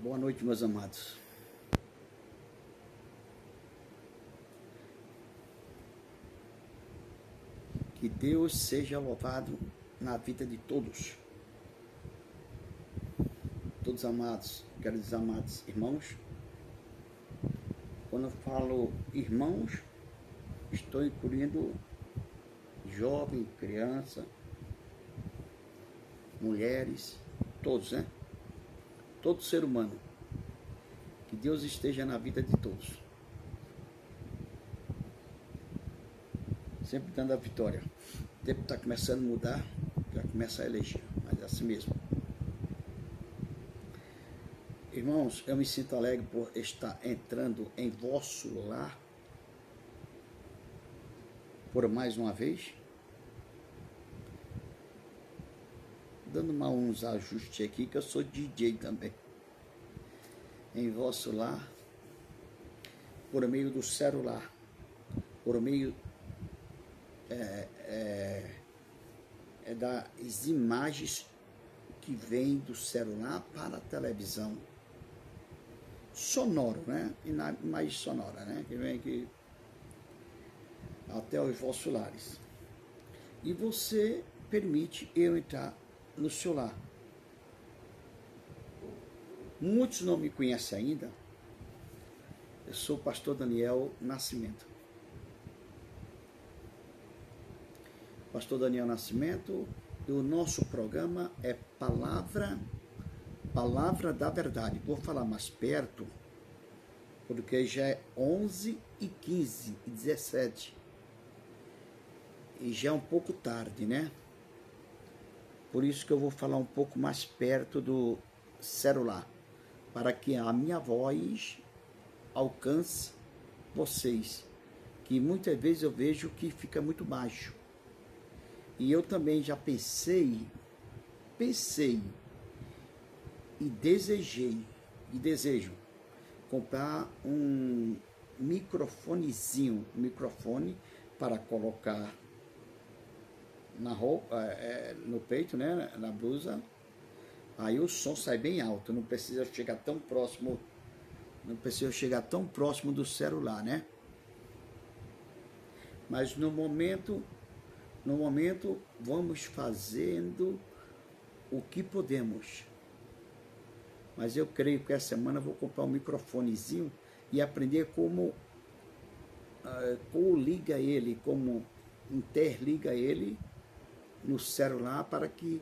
Boa noite, meus amados. Que Deus seja louvado na vida de todos. Todos amados, queridos amados irmãos. Quando eu falo irmãos, estou incluindo jovem, criança, mulheres, todos, né? Todo ser humano. Que Deus esteja na vida de todos. Sempre dando a vitória. O tempo está começando a mudar, já começa a eleger, mas é assim mesmo. Irmãos, eu me sinto alegre por estar entrando em vosso lar por mais uma vez. Dando uns ajustes aqui, que eu sou DJ também. Em vosso lar, por meio do celular, por meio das imagens que vêm do celular para a televisão. Sonoro, né? Imagem sonora, né? Que vem aqui até os vossos lares. E você permite eu entrar no seu lar. Muitos não me conhecem ainda. Eu sou o pastor Daniel Nascimento. Pastor Daniel Nascimento, e o nosso programa é Palavra da Verdade. Vou falar mais perto, porque já é 11h15 e 17. E já é um pouco tarde, né? Por isso que eu vou falar um pouco mais perto do celular, para que a minha voz alcance vocês, que muitas vezes eu vejo que fica muito baixo. E eu também já pensei e desejo comprar um microfone para colocar na roupa, no peito, né, na blusa. Aí o som sai bem alto, não precisa chegar tão próximo do celular, né? Mas no momento vamos fazendo o que podemos. Mas eu creio que essa semana eu vou comprar um microfonezinho e aprender como liga ele, como interliga ele no celular, para que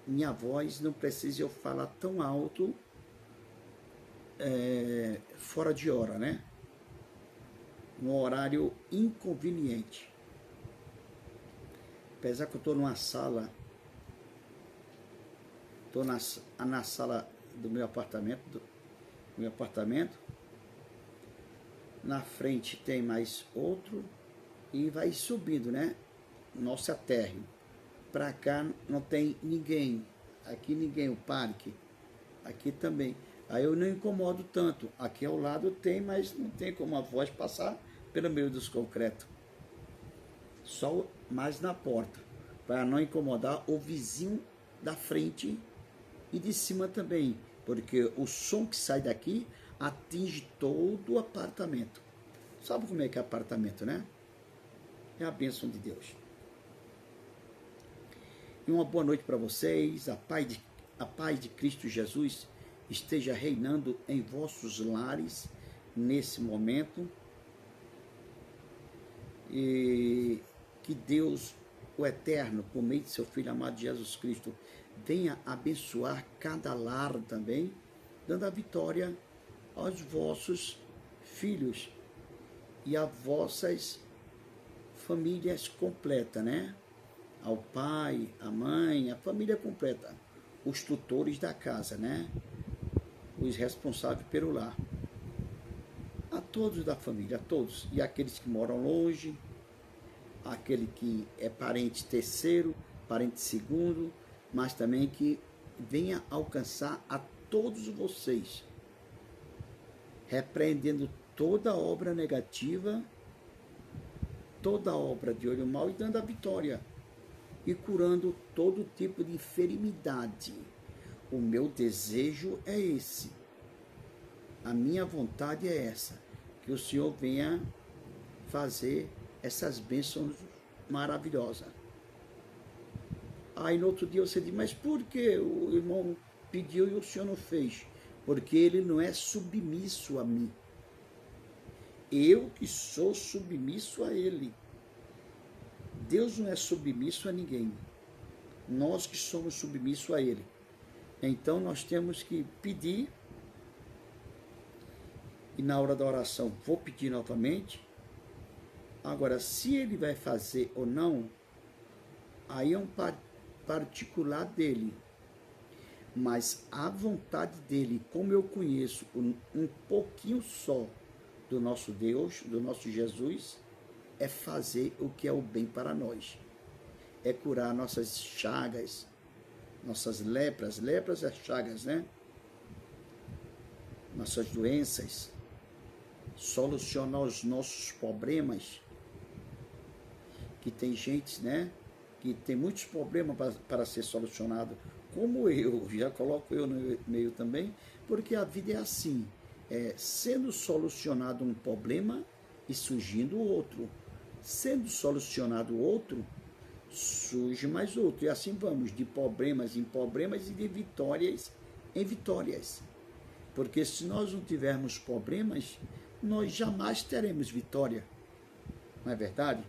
minha voz não precise eu falar tão alto fora de hora, né? No horário inconveniente. Apesar que eu estou numa sala, estou na sala do meu apartamento, na frente tem mais outro e vai subindo, né? Nossa térreo. Para cá não tem ninguém, aqui ninguém, o parque, aqui também. Aí eu não incomodo tanto, aqui ao lado tem, mas não tem como a voz passar pelo meio dos concretos. Só mais na porta, para não incomodar o vizinho da frente e de cima também, porque o som que sai daqui atinge todo o apartamento. Sabe como é que é apartamento, né? É a bênção de Deus. E uma boa noite para vocês, a paz de Cristo Jesus esteja reinando em vossos lares nesse momento. E que Deus, o Eterno, por meio de seu Filho amado Jesus Cristo, venha abençoar cada lar também, dando a vitória aos vossos filhos e a vossas famílias completas, né? Ao pai, à mãe, a família completa, os tutores da casa, né? Os responsáveis pelo lar. A todos da família, a todos, e aqueles que moram longe, aquele que é parente terceiro, parente segundo, mas também que venha alcançar a todos vocês, repreendendo toda obra negativa, toda obra de olho mau e dando a vitória, e curando todo tipo de enfermidade, o meu desejo é esse. A minha vontade é essa. Que o Senhor venha fazer essas bênçãos maravilhosas. Aí no outro dia você diz, mas por que o irmão pediu e o Senhor não fez? Porque ele não é submisso a mim. Eu que sou submisso a ele. Deus não é submisso a ninguém. Nós que somos submissos a ele. Então nós temos que pedir. E na hora da oração vou pedir novamente. Agora, se ele vai fazer ou não, aí é um particular dele. Mas a vontade dele, como eu conheço um pouquinho só do nosso Deus, do nosso Jesus, é fazer o que é o bem para nós. É curar nossas chagas, nossas lepras. Lepras é chagas, né? Nossas doenças. Solucionar os nossos problemas. Que tem gente, né? Que tem muitos problemas para ser solucionado. Como eu, já coloco eu no meio também, porque a vida é assim. Sendo solucionado um problema e surgindo outro. Sendo solucionado outro, surge mais outro. E assim vamos, de problemas em problemas e de vitórias em vitórias. Porque se nós não tivermos problemas, nós jamais teremos vitória. Não é verdade?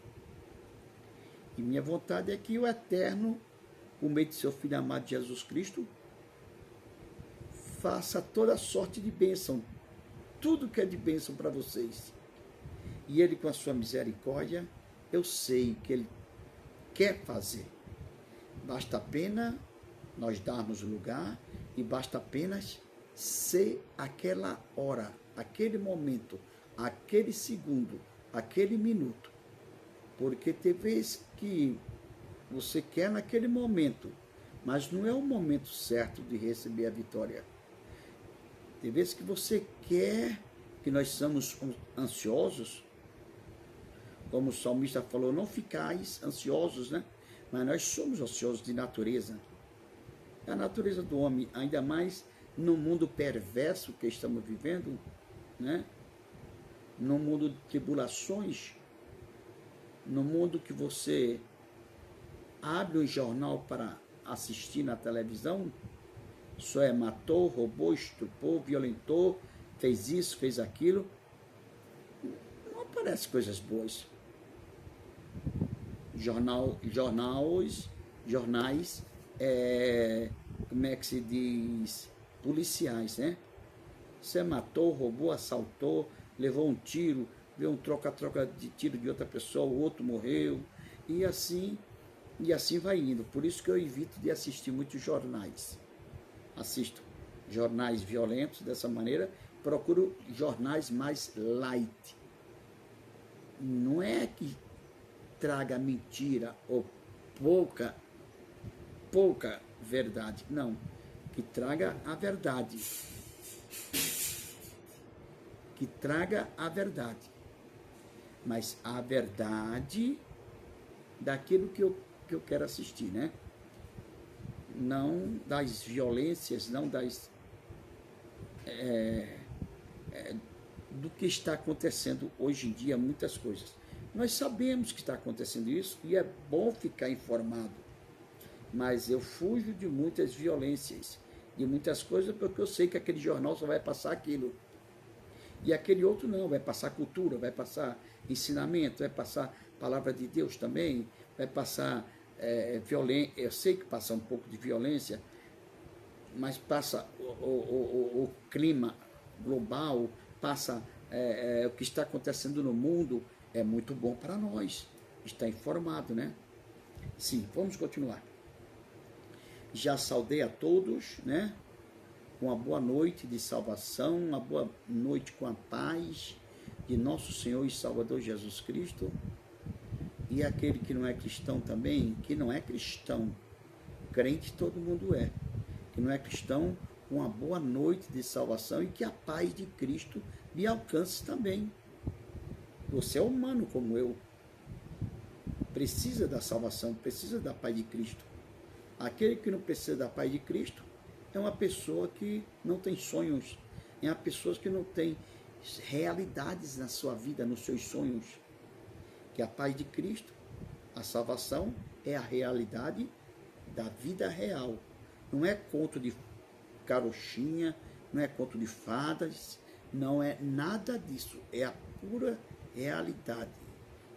E minha vontade é que o Eterno, por meio de seu Filho amado Jesus Cristo, faça toda sorte de bênção. Tudo que é de bênção para vocês. E Ele, com a sua misericórdia, eu sei que Ele quer fazer. Basta apenas nós darmos lugar e basta apenas ser aquela hora, aquele momento, aquele segundo, aquele minuto. Porque tem vezes que você quer naquele momento, mas não é o momento certo de receber a vitória. Tem vezes que você quer, que nós somos ansiosos, como o salmista falou, não ficais ansiosos, né? Mas nós somos ansiosos de natureza. É a natureza do homem, ainda mais no mundo perverso que estamos vivendo, né? No mundo de tribulações, no mundo que você abre um jornal para assistir na televisão, só matou, roubou, estuprou, violentou, fez isso, fez aquilo. Não aparecem coisas boas. Jornais, como é que se diz? Policiais, né? Você matou, roubou, assaltou, levou um tiro, veio um troca-troca de tiro de outra pessoa, o outro morreu, e assim vai indo. Por isso que eu evito de assistir muitos jornais. Assisto jornais violentos dessa maneira, procuro jornais mais light. Não é que traga mentira ou pouca verdade, não. Que traga a verdade. Que traga a verdade. Mas a verdade daquilo que eu quero assistir, né? Não das violências, não das do que está acontecendo hoje em dia, muitas coisas. Nós sabemos que está acontecendo isso e é bom ficar informado, mas eu fujo de muitas violências, de muitas coisas, porque eu sei que aquele jornal só vai passar aquilo. E aquele outro não, vai passar cultura, vai passar ensinamento, vai passar palavra de Deus também, vai passar violência. Eu sei que passa um pouco de violência, mas passa o clima global, passa o que está acontecendo no mundo, é muito bom para nós, está informado, né? Sim, vamos continuar. Já saudei a todos, né? Com uma boa noite de salvação, uma boa noite com a paz de nosso Senhor e Salvador Jesus Cristo. E aquele que não é cristão também, que não é cristão, crente todo mundo é, que não é cristão, uma boa noite de salvação e que a paz de Cristo lhe alcance também. Você é humano como eu, precisa da salvação, precisa da paz de Cristo. Aquele que não precisa da paz de Cristo, é uma pessoa que não tem sonhos, é uma pessoa que não tem realidades na sua vida, nos seus sonhos. Que a paz de Cristo, a salvação, é a realidade da vida real. Não é conto de carochinha, não é conto de fadas, não é nada disso. É a pura realidade.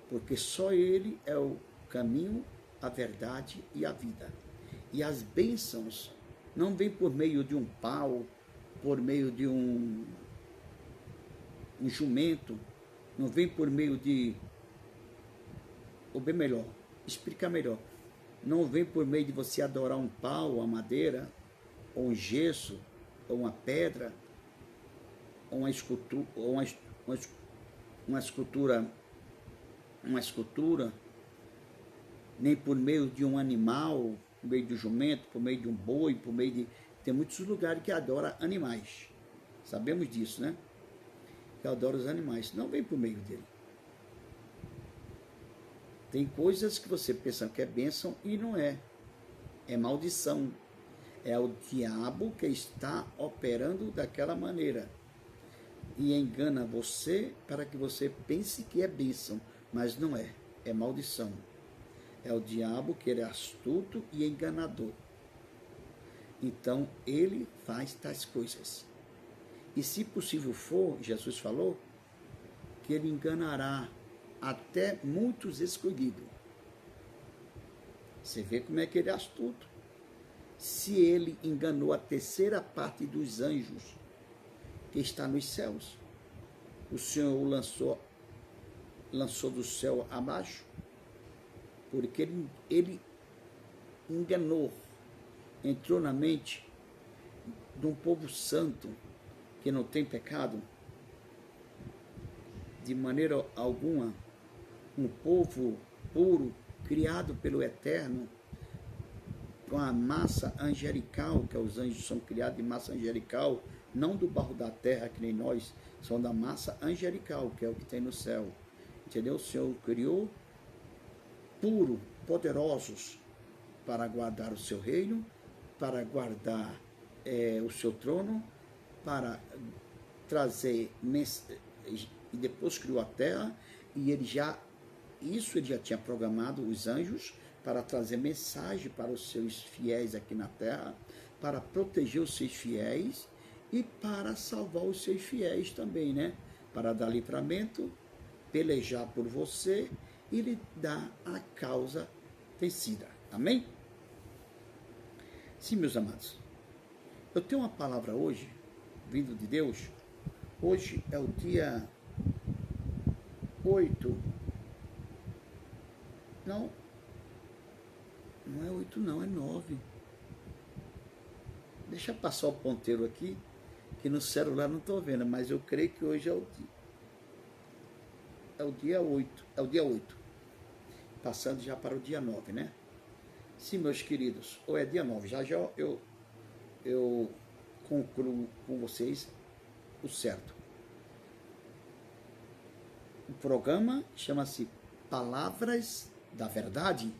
Porque só Ele é o caminho, a verdade e a vida. E as bênçãos não vêm por meio de um pau, por meio de um jumento, não vem por meio de, ou bem melhor, explicar melhor, não vem por meio de você adorar um pau, uma madeira, ou um gesso, ou uma pedra, ou uma escultura, uma escultura, nem por meio de um animal, por meio de um jumento, por meio de um boi, por meio de... Tem muitos lugares que adoram animais. Sabemos disso, né? Que adoram os animais. Não vem por meio dele. Tem coisas que você pensa que é bênção e não é. É maldição. É o diabo que está operando daquela maneira. E engana você para que você pense que é bênção. Mas não é. É maldição. É o diabo que ele é astuto e enganador. Então, ele faz tais coisas. E se possível for, Jesus falou, que ele enganará até muitos escolhidos. Você vê como é que ele é astuto. Se ele enganou a terceira parte dos anjos que está nos céus, o Senhor o lançou do céu abaixo, porque ele enganou, entrou na mente de um povo santo que não tem pecado, de maneira alguma, um povo puro, criado pelo Eterno, com a massa angelical, que os anjos são criados de massa angelical, não do barro da terra, que nem nós, são da massa angelical, que é o que tem no céu. Entendeu? O Senhor criou puro, poderosos, para guardar o seu reino, para guardar o seu trono, para trazer, e depois criou a terra, e ele já tinha programado os anjos para trazer mensagem para os seus fiéis aqui na terra, para proteger os seus fiéis e para salvar os seus fiéis também, né? Para dar livramento, pelejar por você e lhe dar a causa vencida. Amém? Sim, meus amados. Eu tenho uma palavra hoje, vindo de Deus. Hoje é o dia 8. Não é 8 não, é 9. Deixa eu passar o ponteiro aqui, que no celular não estou vendo, mas eu creio que hoje é o dia 8. É o dia 8. Passando já para o dia 9, né? Sim, meus queridos, ou é dia 9, já eu concluo com vocês o certo. O programa chama-se Palavras da Verdade.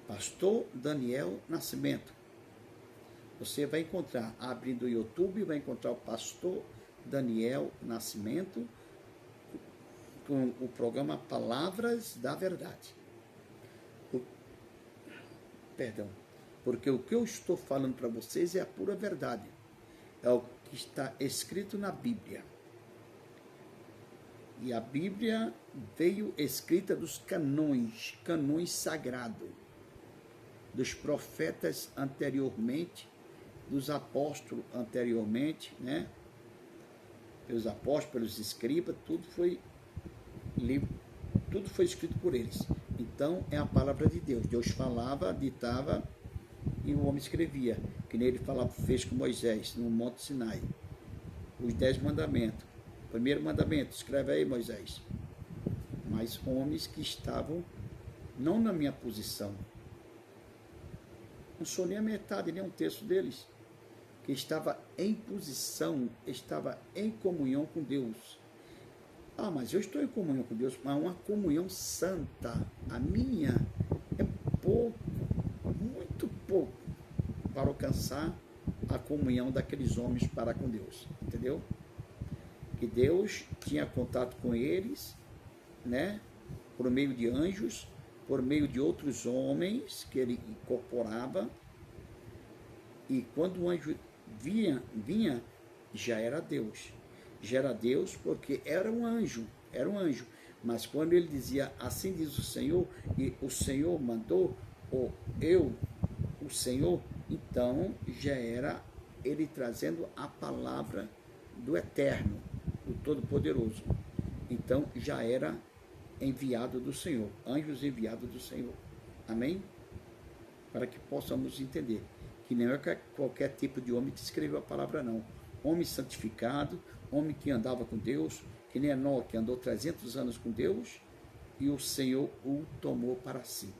Pastor Daniel Nascimento. Você vai encontrar, abrindo o YouTube, vai encontrar o Pastor Daniel Nascimento com o programa Palavras da Verdade. Perdão, porque o que eu estou falando para vocês é a pura verdade. É o que está escrito na Bíblia. E a Bíblia veio escrita dos canões sagrados, dos profetas anteriormente, dos apóstolos anteriormente, né? Pelos apóstolos, pelos escribas, tudo foi escrito por eles. Então, é a palavra de Deus. Deus falava, ditava, e o homem escrevia. Que nem ele falava, fez com Moisés, no Monte Sinai. Os 10 mandamentos. Primeiro mandamento, escreve aí, Moisés. Mas homens que estavam, não na minha posição. Não sou nem a metade, nem um terço deles. Que estava em posição, estava em comunhão com Deus. Ah, mas eu estou em comunhão com Deus, mas uma comunhão santa. A minha é pouco, muito pouco. para alcançar a comunhão daqueles homens para com Deus, entendeu? Que Deus tinha contato com eles, né? Por meio de anjos, por meio de outros homens que ele incorporava, e quando o anjo vinha, já era Deus. Já era Deus porque era um anjo, Mas quando ele dizia, assim diz o Senhor, e o Senhor mandou, ou eu, o Senhor, então já era ele trazendo a palavra do Eterno, do Todo-Poderoso. Então já era enviado do Senhor, anjos enviados do Senhor. Amém? Para que possamos entender que não é qualquer tipo de homem que escreveu a palavra, não. Homem santificado, homem que andava com Deus, que nem Enoque, que andou 300 anos com Deus, e o Senhor o tomou para si,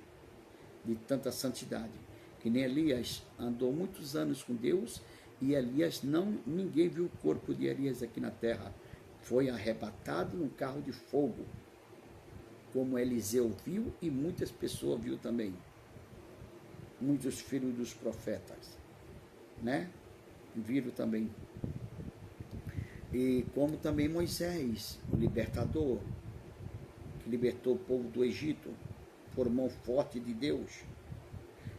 de tanta santidade. Que nem Elias andou muitos anos com Deus, e Elias ninguém viu o corpo de Elias aqui na terra. Foi arrebatado num carro de fogo, como Eliseu viu e muitas pessoas viu também. Muitos filhos dos profetas, né? Viram também. E como também Moisés, o libertador, que libertou o povo do Egito por mão forte de Deus.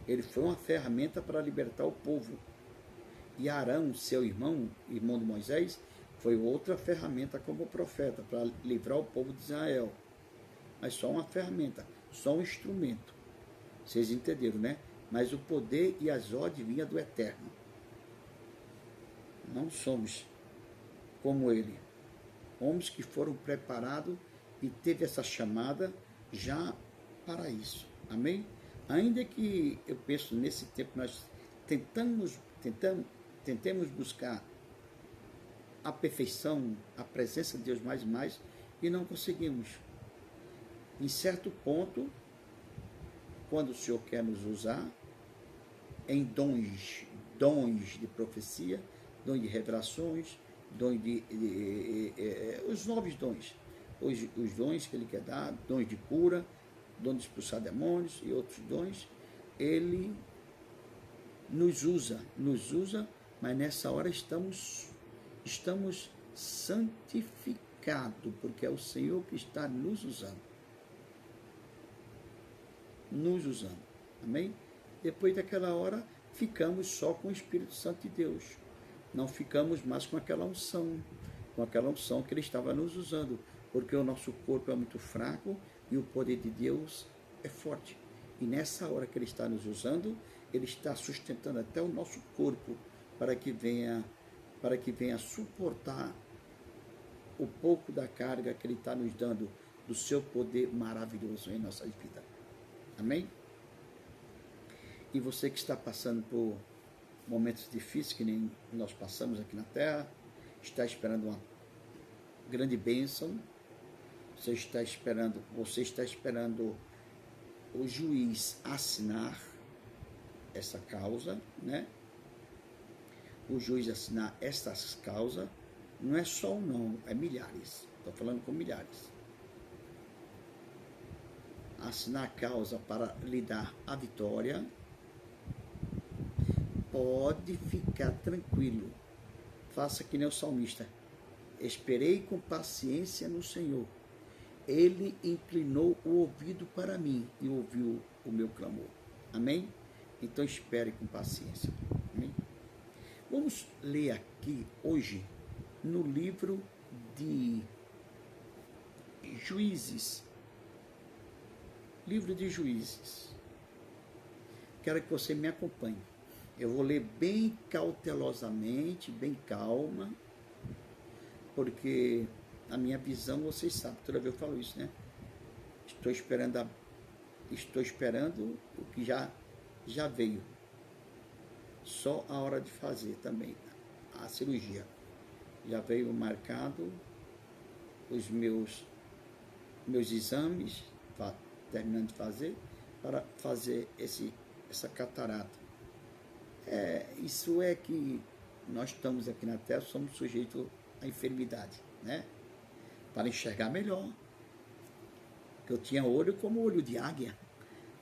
Ele foi uma ferramenta para libertar o povo. E Arão, seu irmão de Moisés, foi outra ferramenta como profeta para livrar o povo de Israel. Mas só uma ferramenta, só um instrumento. Vocês entenderam, né? Mas o poder e as ordens vinham do Eterno. Não somos como ele. Homens que foram preparados e teve essa chamada já para isso. Amém? Ainda que eu penso nesse tempo nós tentemos buscar a perfeição, a presença de Deus mais e mais, e não conseguimos. Em certo ponto, quando o Senhor quer nos usar em dons de profecia, dons de revelações, dons os novos dons, os dons que Ele quer dar, dons de cura, dons de expulsar demônios e outros dons, Ele nos usa, mas nessa hora estamos santificados, porque é o Senhor que está nos usando. Amém? Depois daquela hora, ficamos só com o Espírito Santo de Deus. Não ficamos mais com aquela unção que Ele estava nos usando, porque o nosso corpo é muito fraco e o poder de Deus é forte. E nessa hora que Ele está nos usando, Ele está sustentando até o nosso corpo para que venha suportar o pouco da carga que Ele está nos dando do seu poder maravilhoso em nossas vidas. Amém? E você que está passando por momentos difíceis, que nem nós passamos aqui na Terra, está esperando uma grande bênção, você está esperando o juiz assinar essa causa, né? O juiz assinar essas causas, não é só um não, é milhares, estou falando com milhares. Assinar a causa para lhe dar a vitória, pode ficar tranquilo. Faça que nem o salmista. Esperei com paciência no Senhor. Ele inclinou o ouvido para mim e ouviu o meu clamor. Amém? Então espere com paciência. Amém? Vamos ler aqui hoje no livro de Juízes. Livro de Juízes. Quero que você me acompanhe. Eu vou ler bem cautelosamente, bem calma, porque a minha visão, vocês sabem, toda vez eu falo isso, né? Estou esperando o que já veio. Só a hora de fazer também, a cirurgia. Já veio marcado os meus exames, terminando de fazer, para fazer essa catarata. Isso é que nós estamos aqui na Terra, somos sujeitos à enfermidade, né? Para enxergar melhor. Porque eu tinha olho como olho de águia,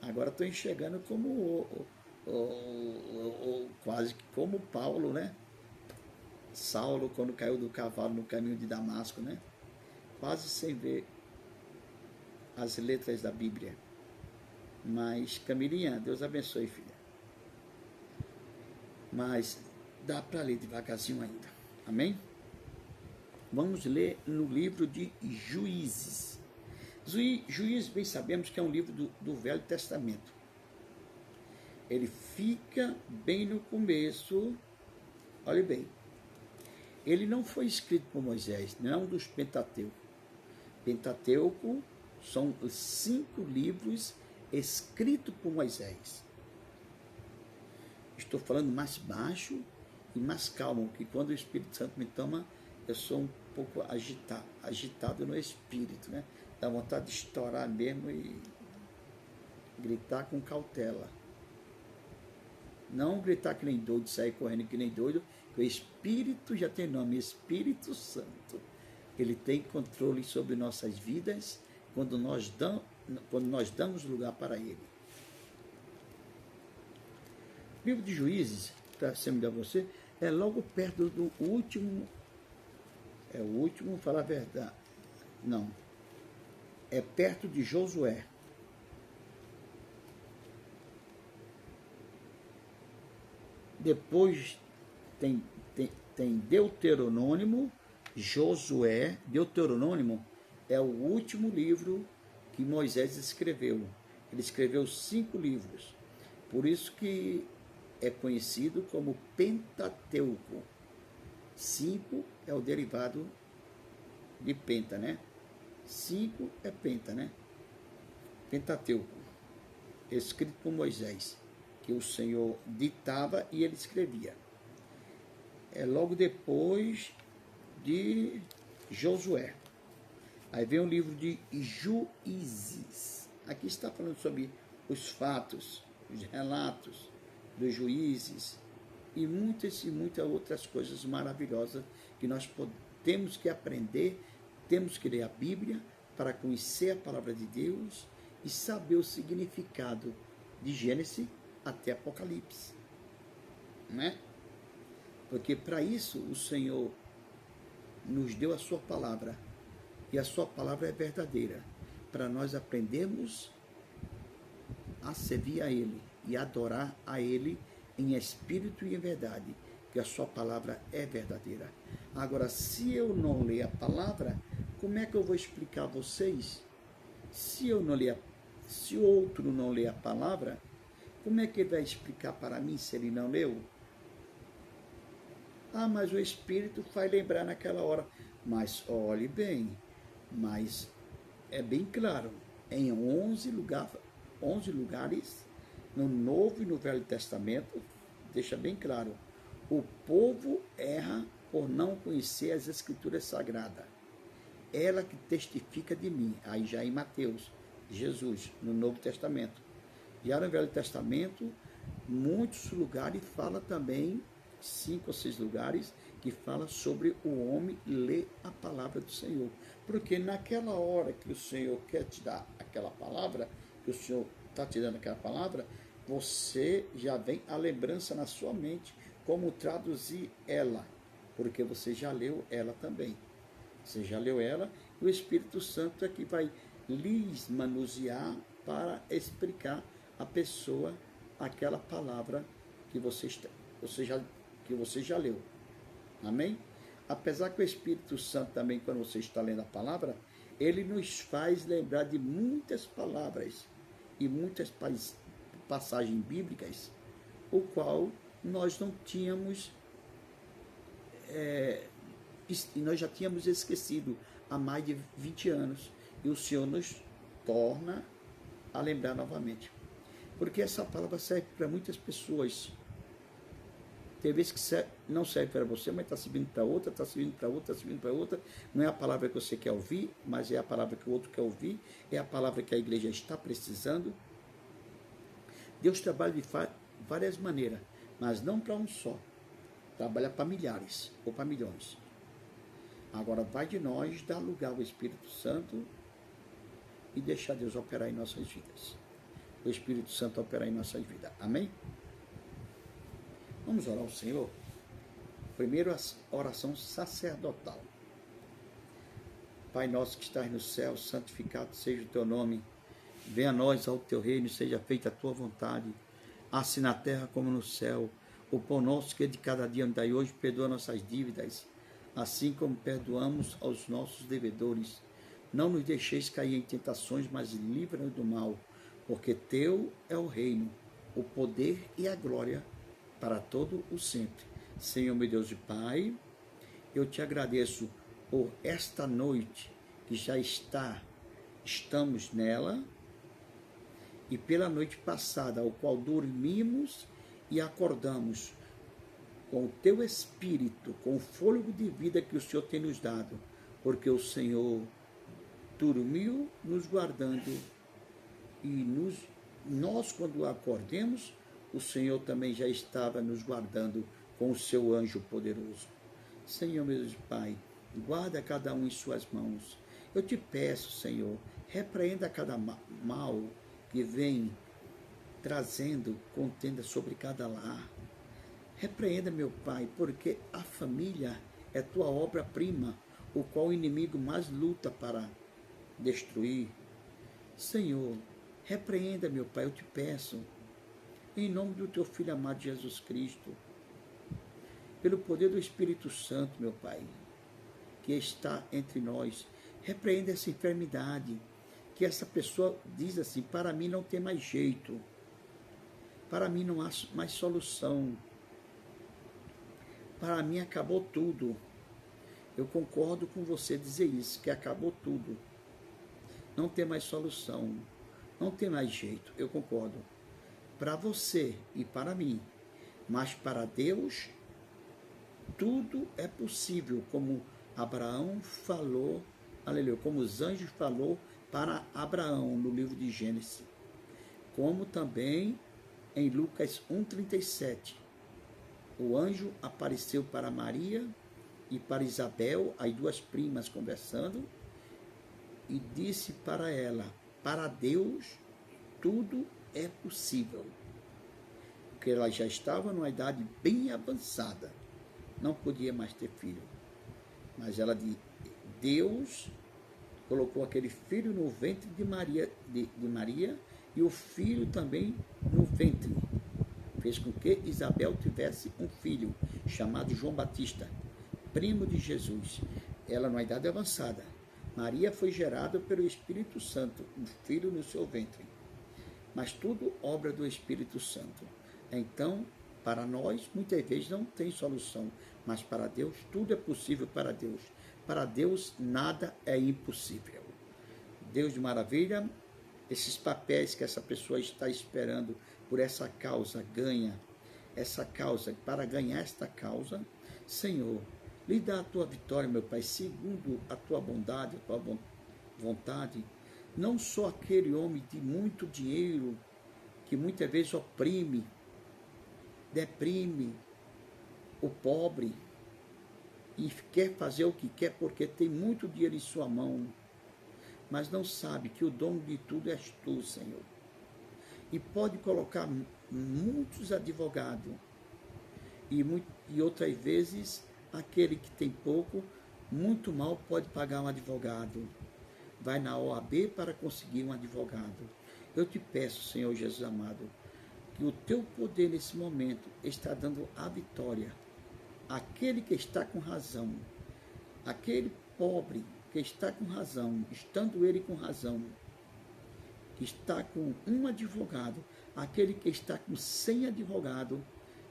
agora estou enxergando como quase que como Paulo, né? Saulo, quando caiu do cavalo no caminho de Damasco, né? Quase sem ver as letras da Bíblia. Mas, Camilinha, Deus abençoe, filha. Mas dá para ler devagarzinho ainda. Amém? Vamos ler no livro de Juízes. Juízes, bem sabemos que é um livro do Velho Testamento. Ele fica bem no começo. Olhe bem. Ele não foi escrito por Moisés, não dos Pentateuco. Pentateuco são os 5 livros escritos por Moisés. Estou falando mais baixo e mais calmo, que quando o Espírito Santo me toma, eu sou um pouco agitado no espírito, né? Dá vontade de estourar mesmo e gritar com cautela. Não gritar que nem doido, sair correndo que nem doido, que o Espírito já tem nome, Espírito Santo. Ele tem controle sobre nossas vidas quando nós damos lugar para Ele. O livro de Juízes, para ser melhor você, é logo perto do último. É o último, falar a verdade. Não. É perto de Josué. Depois tem Deuteronômio, Josué. Deuteronômio é o último livro que Moisés escreveu. Ele escreveu 5 livros. Por isso que é conhecido como Pentateuco. 5 é o derivado de penta, né? 5 é penta, né? Pentateuco, escrito por Moisés, que o Senhor ditava e ele escrevia. É logo depois de Josué. Aí vem o livro de Juízes. Aqui está falando sobre os fatos, os relatos dos juízes e muitas outras coisas maravilhosas que nós temos que aprender, temos que ler a Bíblia para conhecer a palavra de Deus e saber o significado de Gênesis até Apocalipse, né? Porque para isso o Senhor nos deu a sua palavra e a sua palavra é verdadeira, para nós aprendermos a servir a Ele e adorar a Ele em espírito e em verdade, que a sua palavra é verdadeira. Agora, se eu não ler a palavra, como é que eu vou explicar a vocês? Se o outro não lê a palavra, como é que ele vai explicar para mim se ele não leu? Ah, mas o Espírito faz lembrar naquela hora. Mas olhe bem, mas é bem claro, em 11 lugares, no Novo e no Velho Testamento, deixa bem claro, o povo erra por não conhecer as Escrituras Sagradas. Ela que testifica de mim. Aí já em Mateus, Jesus, no Novo Testamento. Já no Velho Testamento, muitos lugares fala também, 5 ou 6 lugares, que fala sobre o homem ler a palavra do Senhor. Porque naquela hora que o Senhor quer te dar aquela palavra, que o Senhor está te dando aquela palavra, você já vem a lembrança na sua mente como traduzir ela, porque você já leu ela também. Você já leu ela e o Espírito Santo é que vai lhes manusear para explicar a pessoa aquela palavra que você já leu. Amém? Apesar que o Espírito Santo também, quando você está lendo a palavra, ele nos faz lembrar de muitas palavras e muitas passagens bíblicas, o qual nós não tínhamos, nós já tínhamos esquecido há mais de 20 anos, e o Senhor nos torna a lembrar novamente. Porque essa palavra serve para muitas pessoas. Tem vezes que não serve para você, mas está servindo para outra, está servindo para outra, está servindo para outra. Não é a palavra que você quer ouvir, mas é a palavra que o outro quer ouvir, é a palavra que a igreja está precisando. Deus trabalha de várias maneiras, mas não para um só. Trabalha para milhares ou para milhões. Agora vai de nós dar lugar ao Espírito Santo e deixar Deus operar em nossas vidas. O Espírito Santo operar em nossas vidas. Amém? Vamos orar ao Senhor? Primeiro, a oração sacerdotal. Pai nosso que estás no céu, santificado seja o teu nome. Venha a nós ao teu reino, seja feita a tua vontade, assim na terra como no céu. O pão nosso que é de cada dia nos dai hoje, perdoa nossas dívidas, assim como perdoamos aos nossos devedores. Não nos deixeis cair em tentações, mas livra-nos do mal, porque teu é o reino, o poder e a glória para todo o sempre. Senhor meu Deus e Pai, eu te agradeço por esta noite que já estamos nela, e pela noite passada, ao qual dormimos e acordamos com o teu Espírito, com o fôlego de vida que o Senhor tem nos dado, porque o Senhor dormiu nos guardando, e nós, quando acordemos, o Senhor também já estava nos guardando com o seu anjo poderoso. Senhor, meu Deus, Pai, guarda cada um em suas mãos. Eu te peço, Senhor, repreenda cada mal que vem trazendo contenda sobre cada lar. Repreenda, meu Pai, porque a família é tua obra-prima, o qual o inimigo mais luta para destruir. Senhor, repreenda, meu Pai, eu te peço, em nome do teu Filho amado Jesus Cristo, pelo poder do Espírito Santo, meu Pai, que está entre nós. Repreenda essa enfermidade, que essa pessoa diz assim: para mim não tem mais jeito, para mim não há mais solução, para mim acabou tudo. Eu concordo com você dizer isso, que acabou tudo, não tem mais solução, não tem mais jeito. Eu concordo, para você e para mim, mas para Deus tudo é possível, como Abraão falou, aleluia, como os anjos falou para Abraão no livro de Gênesis, como também em Lucas 1,37, o anjo apareceu para Maria e para Isabel, as duas primas conversando, e disse para ela: para Deus tudo é possível, porque ela já estava numa idade bem avançada, não podia mais ter filho, mas ela de Deus colocou aquele filho no ventre de Maria, e o filho também no ventre. Fez com que Isabel tivesse um filho chamado João Batista, primo de Jesus. Ela numa idade avançada. Maria foi gerada pelo Espírito Santo, um filho no seu ventre. Mas tudo obra do Espírito Santo. Então, para nós, muitas vezes não tem solução, mas para Deus, tudo é possível para Deus. Para Deus, nada é impossível. Deus de maravilha, esses papéis que essa pessoa está esperando por essa causa, ganha essa causa. Para ganhar esta causa, Senhor, lhe dá a tua vitória, meu Pai, segundo a tua bondade, a tua vontade. Não só aquele homem de muito dinheiro, que muitas vezes oprime, deprime o pobre e quer fazer o que quer porque tem muito dinheiro em sua mão, mas não sabe que o dono de tudo és tu, Senhor. E pode colocar muitos advogados, e outras vezes aquele que tem pouco, muito mal pode pagar um advogado. Vai na OAB para conseguir um advogado. Eu te peço, Senhor Jesus amado, que o teu poder nesse momento está dando a vitória. Aquele que está com razão, aquele pobre que está com razão, estando ele com razão, que está com um advogado, aquele que está com 100 advogados,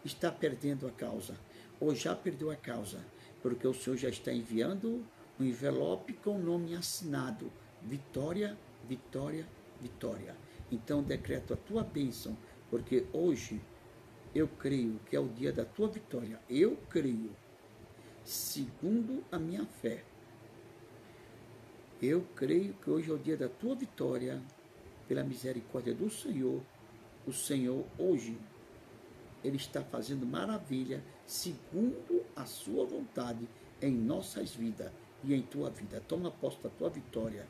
está perdendo a causa, ou já perdeu a causa, porque o Senhor já está enviando um envelope com o nome assinado: vitória, vitória, vitória. Então decreto a tua bênção, porque hoje eu creio que é o dia da tua vitória. Eu creio, segundo a minha fé, eu creio que hoje é o dia da tua vitória, pela misericórdia do Senhor. O Senhor hoje, Ele está fazendo maravilha, segundo a sua vontade, em nossas vidas e em tua vida. Toma posse da tua vitória,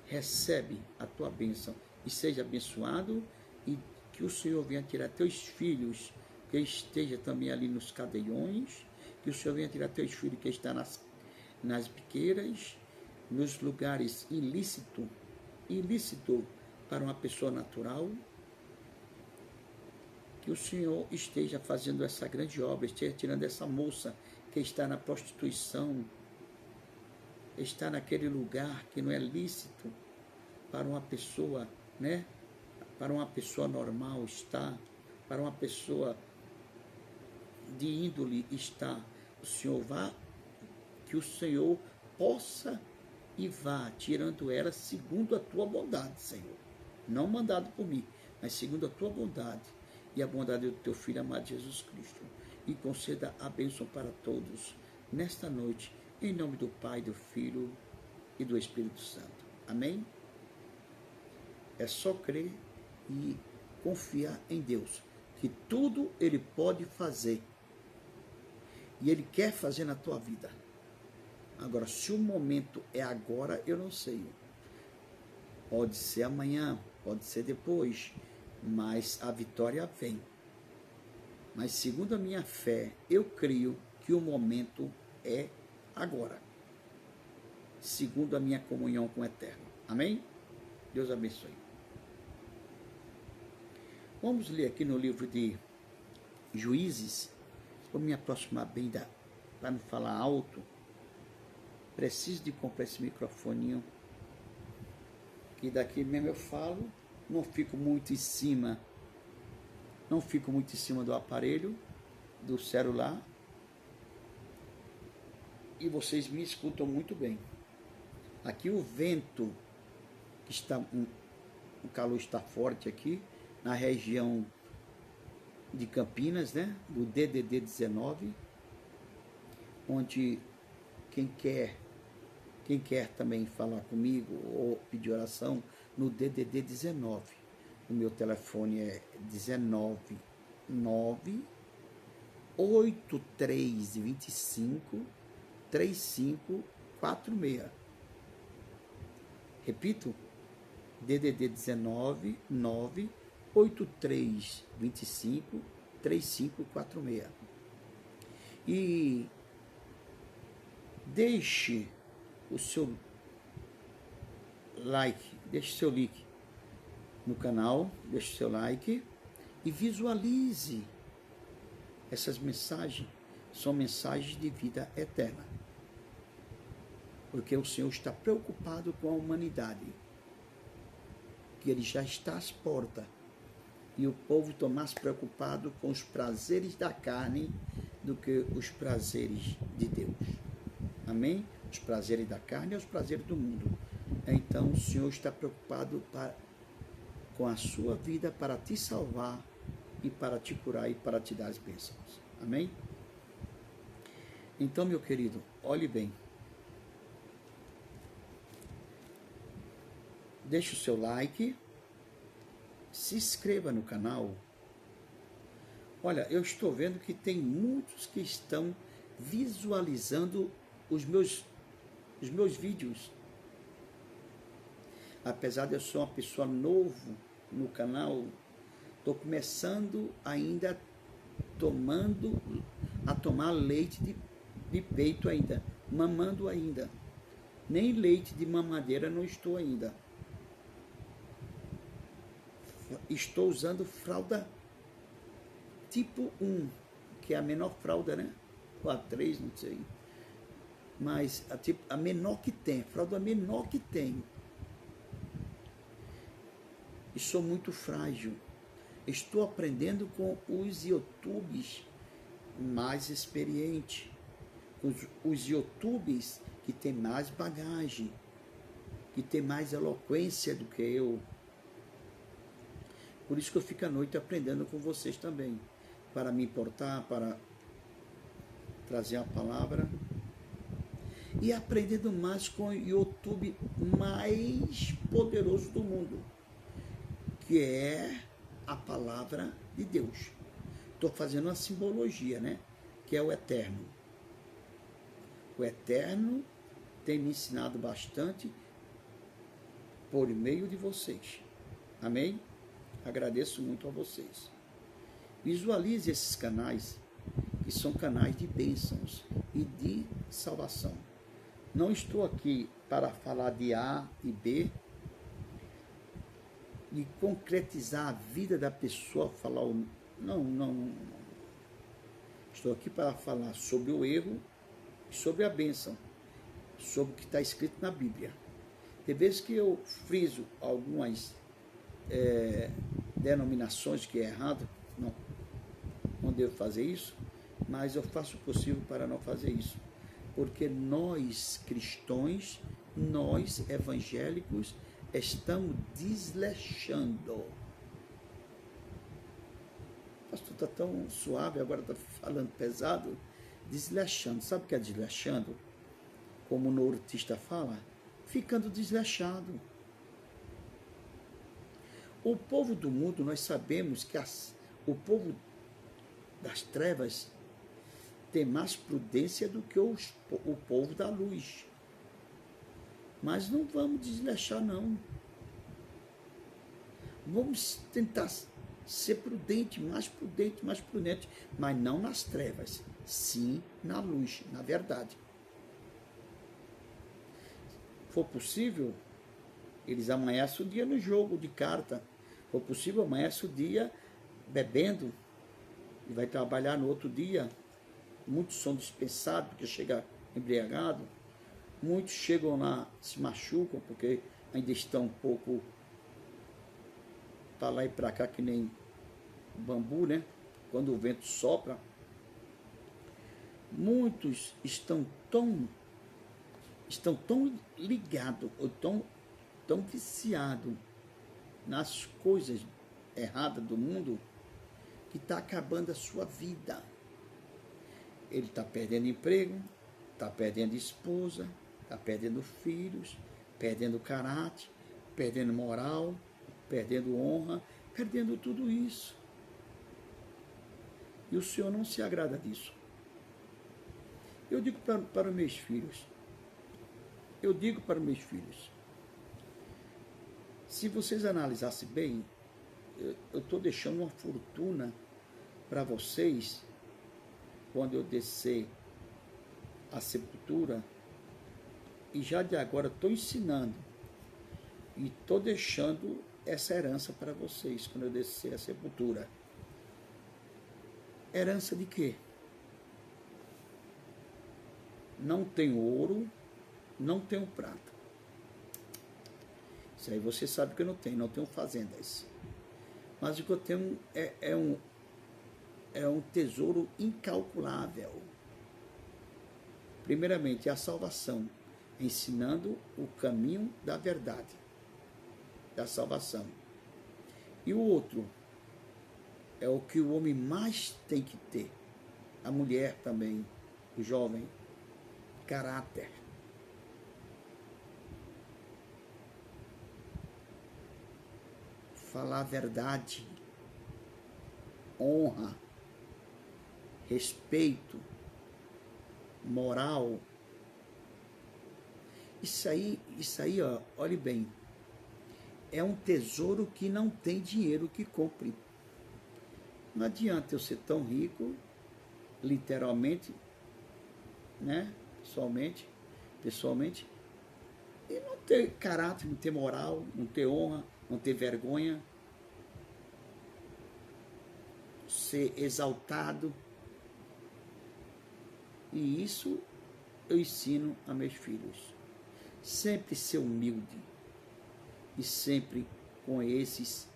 recebe a tua bênção e seja abençoado, e que o Senhor venha tirar teus filhos que esteja também ali nos cadeiões, que o Senhor venha tirar teus filhos que estão nas biqueiras, nos lugares ilícito para uma pessoa natural, que o Senhor esteja fazendo essa grande obra, esteja tirando essa moça que está na prostituição, está naquele lugar que não é lícito para uma pessoa, né? Para uma pessoa normal está, para uma pessoa de índole está. O Senhor vá, que o Senhor possa e vá tirando ela segundo a tua bondade, Senhor. Não mandado por mim, mas segundo a tua bondade e a bondade do teu Filho amado Jesus Cristo. E conceda a bênção para todos nesta noite, em nome do Pai, do Filho e do Espírito Santo. Amém? É só crer e confiar em Deus, que tudo Ele pode fazer. E Ele quer fazer na tua vida. Agora, se o momento é agora, eu não sei. Pode ser amanhã, pode ser depois, mas a vitória vem. Mas segundo a minha fé, eu creio que o momento é agora. Segundo a minha comunhão com o Eterno. Amém? Deus abençoe. Vamos ler aqui no livro de Juízes. Vou me aproximar bem para não falar alto. Preciso de comprar esse microfoninho, que daqui mesmo eu falo, não fico muito em cima do aparelho, do celular, e vocês me escutam muito bem. Aqui o vento, o calor está forte aqui, na região de Campinas, né, do DDD 19, onde quem quer também falar comigo ou pedir oração no DDD 19. O meu telefone é 19 9 8325 3546. Repito, DDD 19 9 8325 3546. E deixe o seu like, no canal, deixe o seu like e visualize essas mensagens. São mensagens de vida eterna, porque o Senhor está preocupado com a humanidade, que Ele já está às portas, e o povo está mais preocupado com os prazeres da carne do que os prazeres de Deus. Amém? Os prazeres da carne e os prazeres do mundo. Então o Senhor está preocupado com a sua vida para te salvar e para te curar e para te dar as bênçãos. Amém? Então, meu querido, olhe bem. Deixe o seu like. Se inscreva no canal. Olha, eu estou vendo que tem muitos que estão visualizando os meus vídeos. Apesar de eu ser uma pessoa novo no canal, estou começando ainda a tomar leite de peito ainda, mamando ainda. Nem leite de mamadeira não estou ainda. Estou usando fralda tipo 1, que é a menor fralda, né? Ou a 3, não sei. Mas a menor que tem, fralda menor que tem. E sou muito frágil. Estou aprendendo com os YouTubes mais experientes, com os YouTubes que têm mais bagagem, que têm mais eloquência do que eu. Por isso que eu fico à noite aprendendo com vocês também, para me importar, para trazer a palavra. E aprendendo mais com o YouTube mais poderoso do mundo, que é a palavra de Deus. Estou fazendo uma simbologia, né? Que é o Eterno. O Eterno tem me ensinado bastante por meio de vocês. Amém? Agradeço muito a vocês. Visualize esses canais, que são canais de bênçãos e de salvação. Não estou aqui para falar de A e B, de concretizar a vida da pessoa, falar o... Não. Estou aqui para falar sobre o erro e sobre a bênção, sobre o que está escrito na Bíblia. Tem vezes que eu friso algumas denominações que é errado, não devo fazer isso, mas eu faço o possível para não fazer isso. Porque nós cristãos, nós evangélicos, estamos desleixando. O pastor está tão suave, agora está falando pesado. Desleixando. Sabe o que é desleixando? Como o nortista fala, ficando desleixado. O povo do mundo, nós sabemos que o povo das trevas tem mais prudência do que o povo da luz. Mas não vamos desleixar, não. Vamos tentar ser prudente, mais prudente, mas não nas trevas, sim na luz, na verdade. Se for possível, eles amanhecem o dia no jogo de carta. Se for possível, amanhece o dia bebendo e vai trabalhar no outro dia. Muitos são dispensados porque chega embriagado. Muitos chegam lá, se machucam porque ainda estão um pouco para lá e para cá que nem bambu, né? Quando o vento sopra. Muitos estão tão ligados ou tão viciados nas coisas erradas do mundo que está acabando a sua vida. Ele está perdendo emprego, está perdendo esposa, está perdendo filhos, perdendo caráter, perdendo moral, perdendo honra, perdendo tudo isso. E o Senhor não se agrada disso. Eu digo para os meus filhos, se vocês analisassem bem, eu estou deixando uma fortuna para vocês quando eu descer a sepultura, e já de agora estou ensinando e estou deixando essa herança para vocês quando eu descer a sepultura. Herança de quê? Não tenho ouro, não tenho prata. Isso aí você sabe que eu não tenho fazendas. Mas o que eu tenho é um tesouro incalculável. Primeiramente, a salvação, ensinando o caminho da verdade, da salvação. E o outro é o que o homem mais tem que ter, a mulher também, o jovem, caráter. Falar a verdade, honra, respeito, moral. Isso aí, ó, olhe bem, é um tesouro que não tem dinheiro que compre. Não adianta eu ser tão rico, literalmente, né, pessoalmente, e não ter caráter, não ter moral, não ter honra, não ter vergonha, ser exaltado. E isso eu ensino a meus filhos. Sempre ser humilde e sempre com esses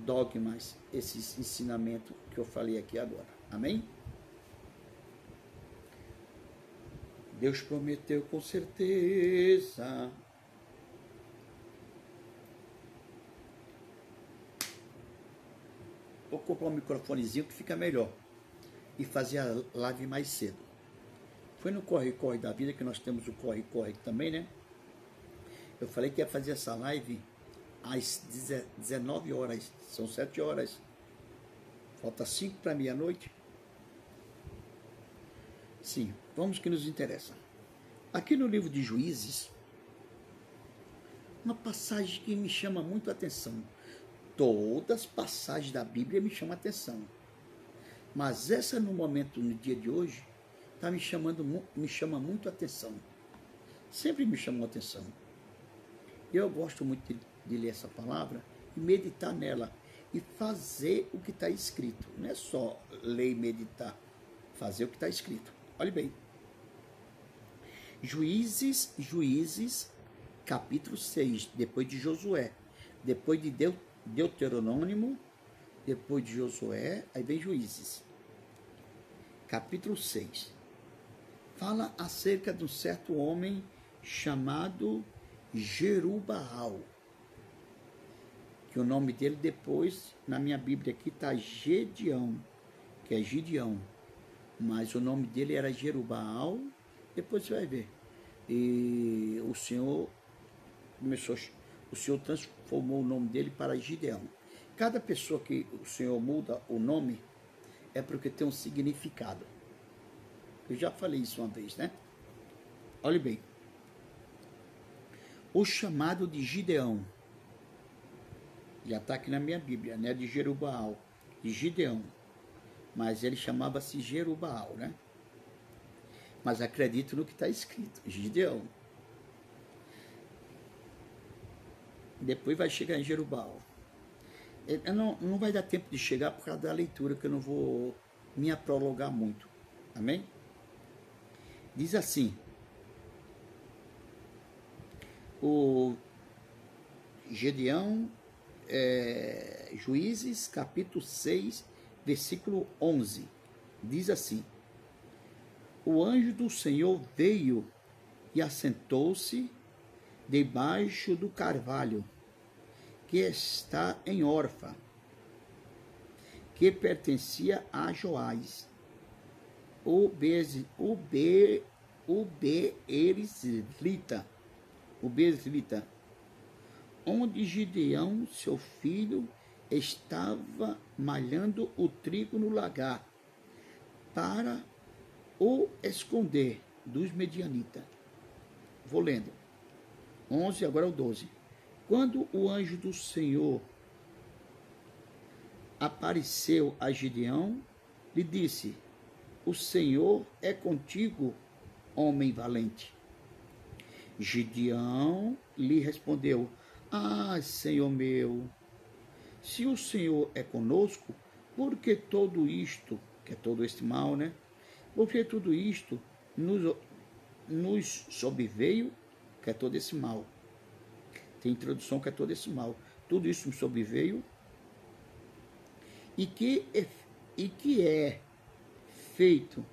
dogmas, esses ensinamentos que eu falei aqui agora. Amém? Deus prometeu com certeza. Vou comprar um microfonezinho que fica melhor e fazer a live mais cedo. Foi no corre-corre da vida, que nós temos o corre-corre também, né? Eu falei que ia fazer essa live às 19 horas, são 7 horas. Falta 5 para meia-noite. Sim, vamos que nos interessa. Aqui no livro de Juízes, uma passagem que me chama muito a atenção. Todas as passagens da Bíblia me chamam a atenção. Mas essa, no momento, no dia de hoje, me chama muito a atenção. Sempre me chamou a atenção. Eu gosto muito de ler essa palavra e meditar nela e fazer o que está escrito. Não é só ler e meditar, fazer o que está escrito. Olhe bem. Juízes, capítulo 6, depois de Josué, depois de Deuteronômio, depois de Josué, aí vem Juízes. Capítulo 6. Fala acerca de um certo homem chamado Jerubaal. Que o nome dele depois, na minha Bíblia aqui, está Gedeão, que é Gideão. Mas o nome dele era Jerubaal, depois você vai ver. E o Senhor transformou o nome dele para Gideão. Cada pessoa que o Senhor muda o nome é porque tem um significado. Eu já falei isso uma vez, né? Olhe bem. O chamado de Gideão, já está aqui na minha Bíblia, né? De Jerubaal, de Gideão. Mas ele chamava-se Jerubaal, né? Mas acredito no que está escrito, Gideão. Depois vai chegar em Jerubaal. Não vai dar tempo de chegar por causa da leitura, que eu não vou me prolongar muito. Amém? Diz assim, o Gedeão, Juízes, capítulo 6, versículo 11, diz assim: o anjo do Senhor veio e assentou-se debaixo do carvalho, que está em Orfa, que pertencia a Joás, o Beerizlita, onde Gideão, seu filho, estava malhando o trigo no lagar, para o esconder dos medianitas. Vou lendo. 11, agora é o 12. Quando o anjo do Senhor apareceu a Gideão, lhe disse: o Senhor é contigo, homem valente. Gideão lhe respondeu: ah, Senhor meu, se o Senhor é conosco, por que todo isto, que é todo este mal, né? Por que tudo isto nos sobreveio, que é todo esse mal? Tem introdução que é todo esse mal. Tudo isso nos sobreveio e que é feito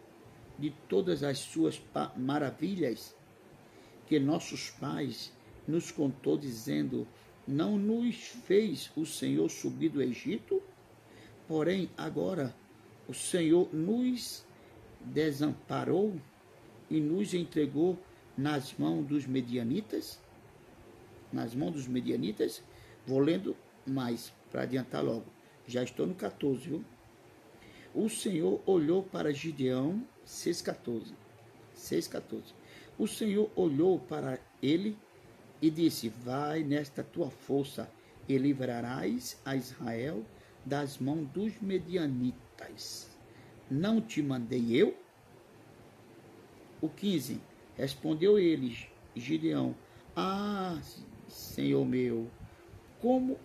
de todas as suas maravilhas que nossos pais nos contou, dizendo: não nos fez o Senhor subir do Egito? Porém, agora o Senhor nos desamparou e nos entregou nas mãos dos medianitas. Vou lendo mais, para adiantar logo. Já estou no 14, viu? O Senhor olhou para Gideão, 6,14. O Senhor olhou para ele e disse: vai nesta tua força e livrarás a Israel das mãos dos medianitas. Não te mandei eu? O 15. Respondeu ele, Gideão: ah, Senhor meu, como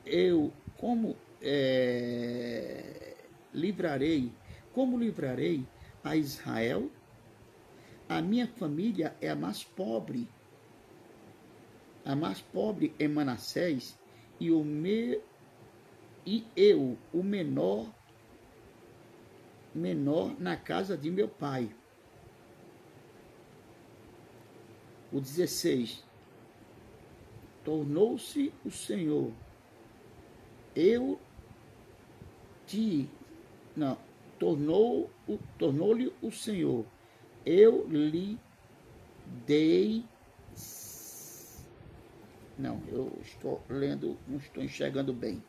livrarei a Israel? A minha família é a mais pobre é Manassés, e eu, o menor na casa de meu pai. O 16. Tornou-se o Senhor, tornou-lhe o Senhor, eu lhe dei. Não, eu estou lendo, não estou enxergando bem.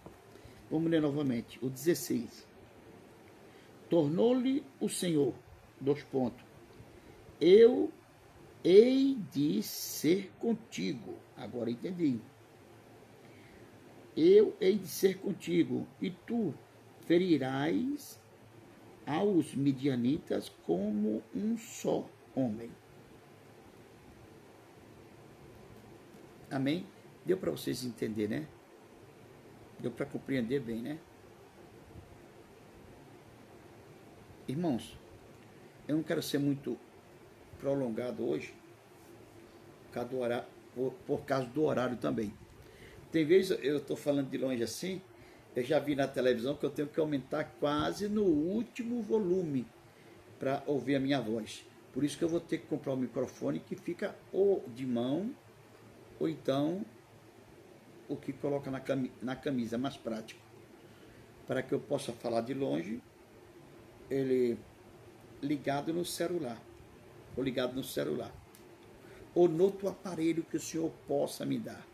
Vamos ler novamente. O 16. Tornou-lhe o Senhor, : eu hei de ser contigo. Agora entendi. Eu hei de ser contigo, e tu ferirás aos midianitas como um só homem. Amém? Deu para vocês entenderem, né? Deu para compreender bem, né? Irmãos, eu não quero ser muito prolongado hoje, por causa do horário também. Tem vezes eu estou falando de longe assim, eu já vi na televisão que eu tenho que aumentar quase no último volume para ouvir a minha voz. Por isso que eu vou ter que comprar um microfone que fica ou de mão, ou então o que coloca na camisa, é mais prático. Para que eu possa falar de longe, ele ligado no celular, ou ligado no celular, ou no outro aparelho que o Senhor possa me dar.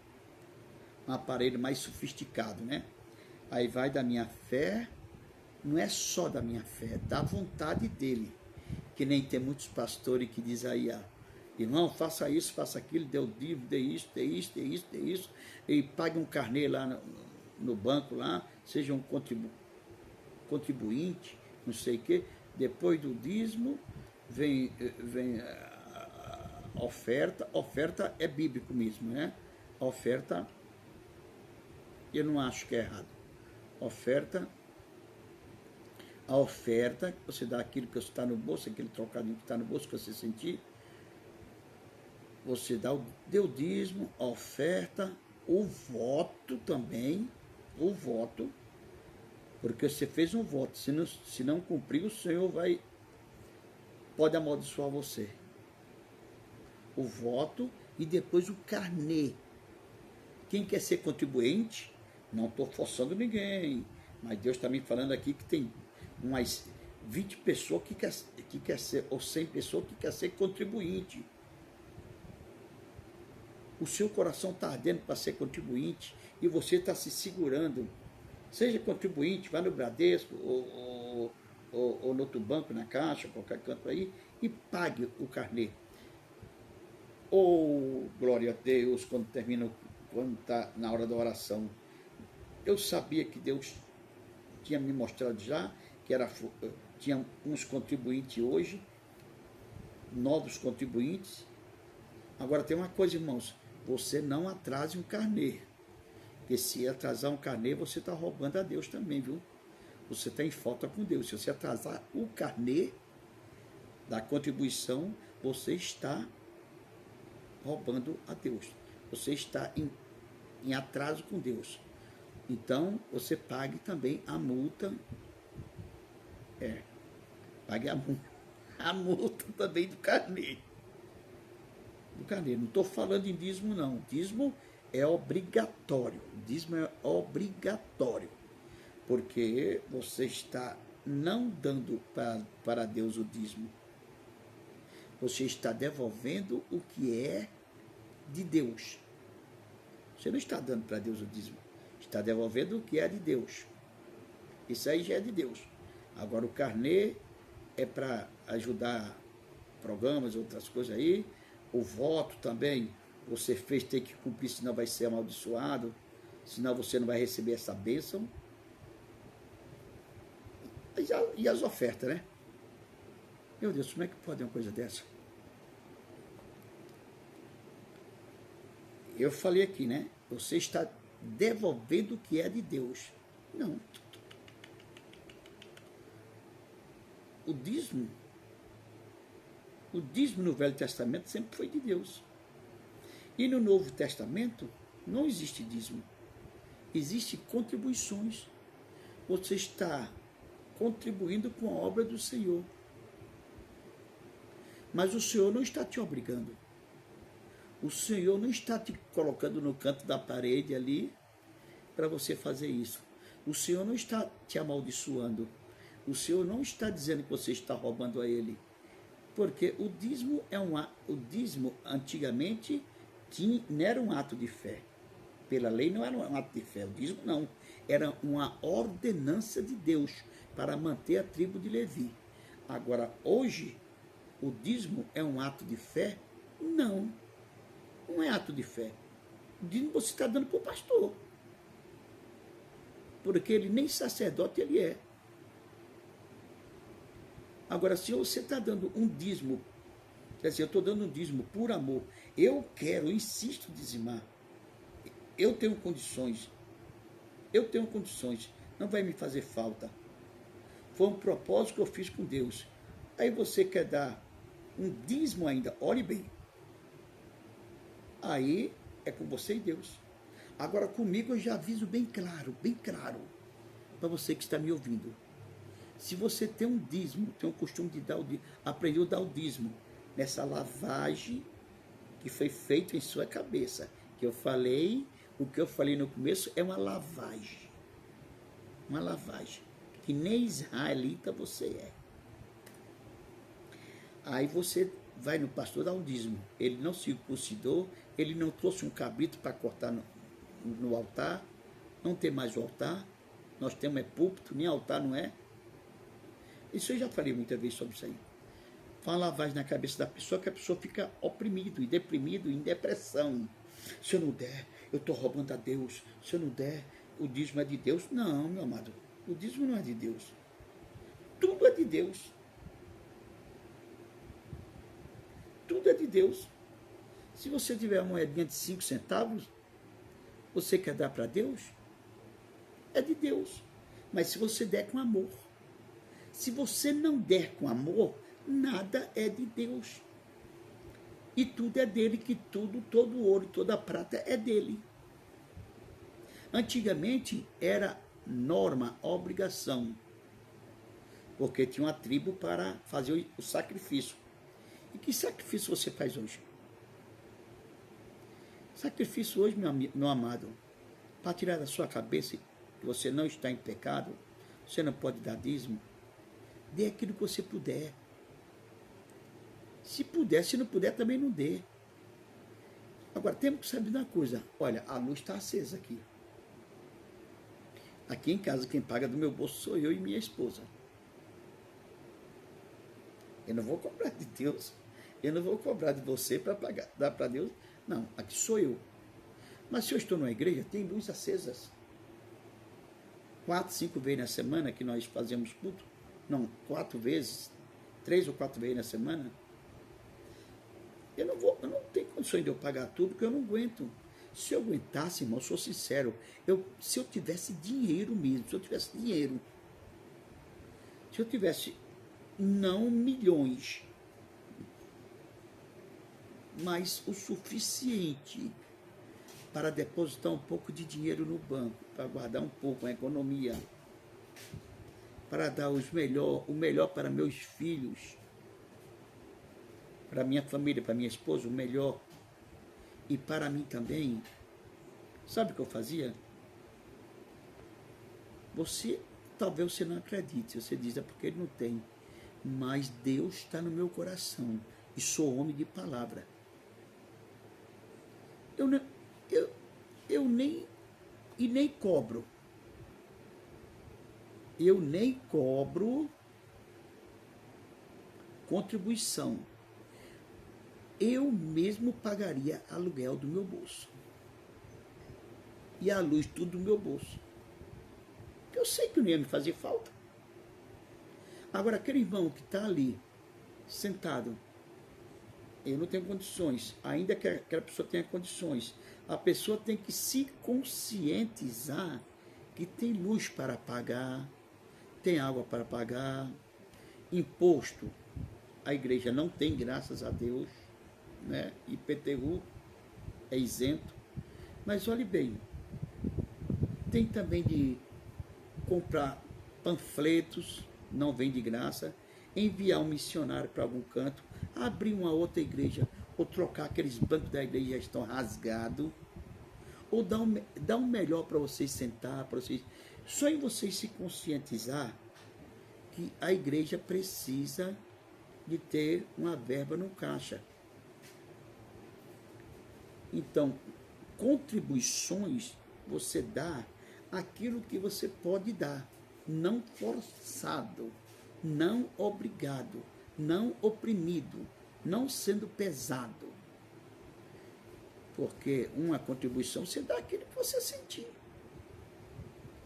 Um aparelho mais sofisticado, né? Aí vai da minha fé, não é só da minha fé, da vontade dele. Que nem tem muitos pastores que dizem aí, irmão, faça isso, faça aquilo, dê o dízimo, dê isso, dê isso, dê isso, dê isso, e pague um carnê lá no banco, lá, seja um contribuinte, não sei o quê. Depois do dízimo, vem a oferta. Oferta é bíblico mesmo, né? A oferta, eu não acho que é errado. A oferta, você dá aquilo que está no bolso, aquele trocadinho que está no bolso, que você sentir, você deu o dízimo, a oferta, o voto também, porque você fez um voto, se não cumprir, o Senhor pode amaldiçoar você. O voto e depois o carnê. Quem quer ser contribuinte, não estou forçando ninguém, mas Deus está me falando aqui que tem umas 20 pessoas que quer ser, ou 100 pessoas que quer ser contribuinte. O seu coração está ardendo para ser contribuinte e você está se segurando. Seja contribuinte, vá no Bradesco ou no outro banco, na Caixa, qualquer canto aí, e pague o carnê. Glória a Deus, quando está na hora da oração. Eu sabia que Deus tinha me mostrado já, que tinha uns contribuintes hoje, novos contribuintes. Agora tem uma coisa, irmãos, você não atrase um carnê, porque se atrasar um carnê, você está roubando a Deus também, viu? Você está em falta com Deus. Se você atrasar o carnê da contribuição, você está roubando a Deus. Você está em atraso com Deus. Então, você pague também a multa. Pague a multa também do carnê. Não estou falando em dízimo, não. Dízimo é obrigatório. Porque você está não dando para Deus o dízimo. Você está devolvendo o que é de Deus. Você não está dando para Deus o dízimo. Está devolvendo o que é de Deus. Isso aí já é de Deus. Agora o carnê é para ajudar programas, outras coisas aí. O voto também, você fez, tem que cumprir, senão vai ser amaldiçoado, senão você não vai receber essa bênção. E as ofertas, né? Meu Deus, como é que pode uma coisa dessa? Eu falei aqui, né? Você está devolvendo o que é de Deus. Não. O dízimo no Velho Testamento sempre foi de Deus. E no Novo Testamento não existe dízimo. Existem contribuições. Você está contribuindo com a obra do Senhor. Mas o Senhor não está te obrigando. O Senhor não está te colocando no canto da parede ali para você fazer isso. O Senhor não está te amaldiçoando. O Senhor não está dizendo que você está roubando a Ele. Porque o dízimo antigamente não era um ato de fé. Pela lei não era um ato de fé. O dízimo não. Era uma ordenança de Deus para manter a tribo de Levi. Agora, hoje, o dízimo é um ato de fé? Não. Não é ato de fé. O dízimo você está dando para o pastor. Porque ele nem sacerdote ele é. Agora, se você está dando um dízimo, quer dizer, eu estou dando um dízimo por amor, eu insisto em dizimar, eu tenho condições, não vai me fazer falta. Foi um propósito que eu fiz com Deus. Aí você quer dar um dízimo ainda, olhe bem. Aí é com você e Deus. Agora comigo eu já aviso bem claro, para você que está me ouvindo. Se você tem um dízimo, tem o costume de dar o dízimo, aprendeu a dar o dízimo nessa lavagem que foi feita em sua cabeça, que eu falei, o que eu falei no começo é uma lavagem, que nem israelita você é. Aí você vai no pastor dar um dízimo, ele não circuncidou, ele não trouxe um cabrito para cortar no altar, não tem mais o altar, nós temos púlpito, nem altar não é. Isso eu já falei muitas vezes sobre isso aí. Faz uma lavagem na cabeça da pessoa, que a pessoa fica oprimido e deprimido, em depressão. Se eu não der, eu estou roubando a Deus. Se eu não der, o dízimo é de Deus. Não, meu amado, o dízimo não é de Deus. Tudo é de Deus. Tudo é de Deus. Se você tiver uma moedinha de 5 centavos, você quer dar para Deus? É de Deus. Mas se você der com amor. Se você não der com amor, nada é de Deus. E tudo é dele, que tudo, todo ouro, toda prata é dele. Antigamente era norma, obrigação, porque tinha uma tribo para fazer o sacrifício. E que sacrifício você faz hoje? Sacrifício hoje, meu amado, para tirar da sua cabeça que você não está em pecado, você não pode dar dízimo, dê aquilo que você puder. Se puder, se não puder, também não dê. Agora, temos que saber uma coisa. Olha, a luz está acesa aqui. Aqui em casa, quem paga do meu bolso sou eu e minha esposa. Eu não vou cobrar de Deus. Eu não vou cobrar de você para pagar, dar para Deus. Não, aqui sou eu. Mas se eu estou numa igreja, tem luz acesas. 4, 5 vezes na semana que nós fazemos culto. Não, 4 vezes. 3 ou 4 vezes na semana. Eu não tenho condições de eu pagar tudo, porque eu não aguento. Se eu aguentasse, irmão, eu sou sincero, se eu tivesse dinheiro mesmo, se eu tivesse não milhões, mas o suficiente para depositar um pouco de dinheiro no banco, para guardar um pouco, a economia, para dar o melhor para meus filhos, para minha família, para minha esposa, o melhor, e para mim também. Sabe o que eu fazia? Talvez você não acredite, você diz, é porque ele não tem, mas Deus está no meu coração, e sou homem de palavra. Eu nem cobro. Eu nem cobro contribuição. Eu mesmo pagaria aluguel do meu bolso. E a luz tudo do meu bolso. Eu sei que não ia me fazer falta. Agora, aquele irmão que está ali, sentado, eu não tenho condições, ainda que aquela pessoa tenha condições, a pessoa tem que se conscientizar que tem luz para pagar, tem água para pagar, imposto a igreja não tem, graças a Deus, né? IPTU é isento, mas olhe bem, tem também de comprar panfletos, não vem de graça, enviar um missionário para algum canto, abrir uma outra igreja, ou trocar aqueles bancos da igreja que já estão rasgados, ou dar um melhor para vocês sentar, para vocês. Só em vocês se conscientizar que a igreja precisa de ter uma verba no caixa. Então, contribuições você dá aquilo que você pode dar, não forçado, não obrigado, não oprimido, não sendo pesado. Porque uma contribuição você dá aquilo que você sentir,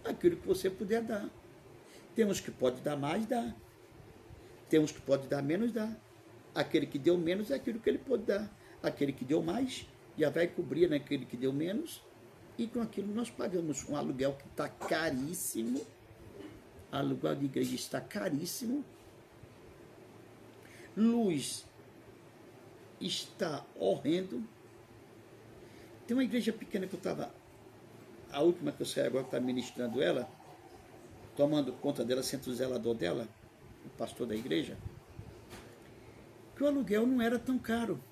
aquilo que você puder dar. Tem uns que pode dar mais, dá. Tem uns que podem dar menos, dá. Aquele que deu menos é aquilo que ele pode dar. Aquele que deu mais já vai cobrir naquele que deu menos. E com aquilo nós pagamos um aluguel que está caríssimo. Aluguel de igreja está caríssimo. Luz está horrendo. Tem uma igreja pequena que eu estava, a última que eu saí agora, que está ministrando ela, tomando conta dela, sendo o zelador dela, o pastor da igreja, que o aluguel não era tão caro.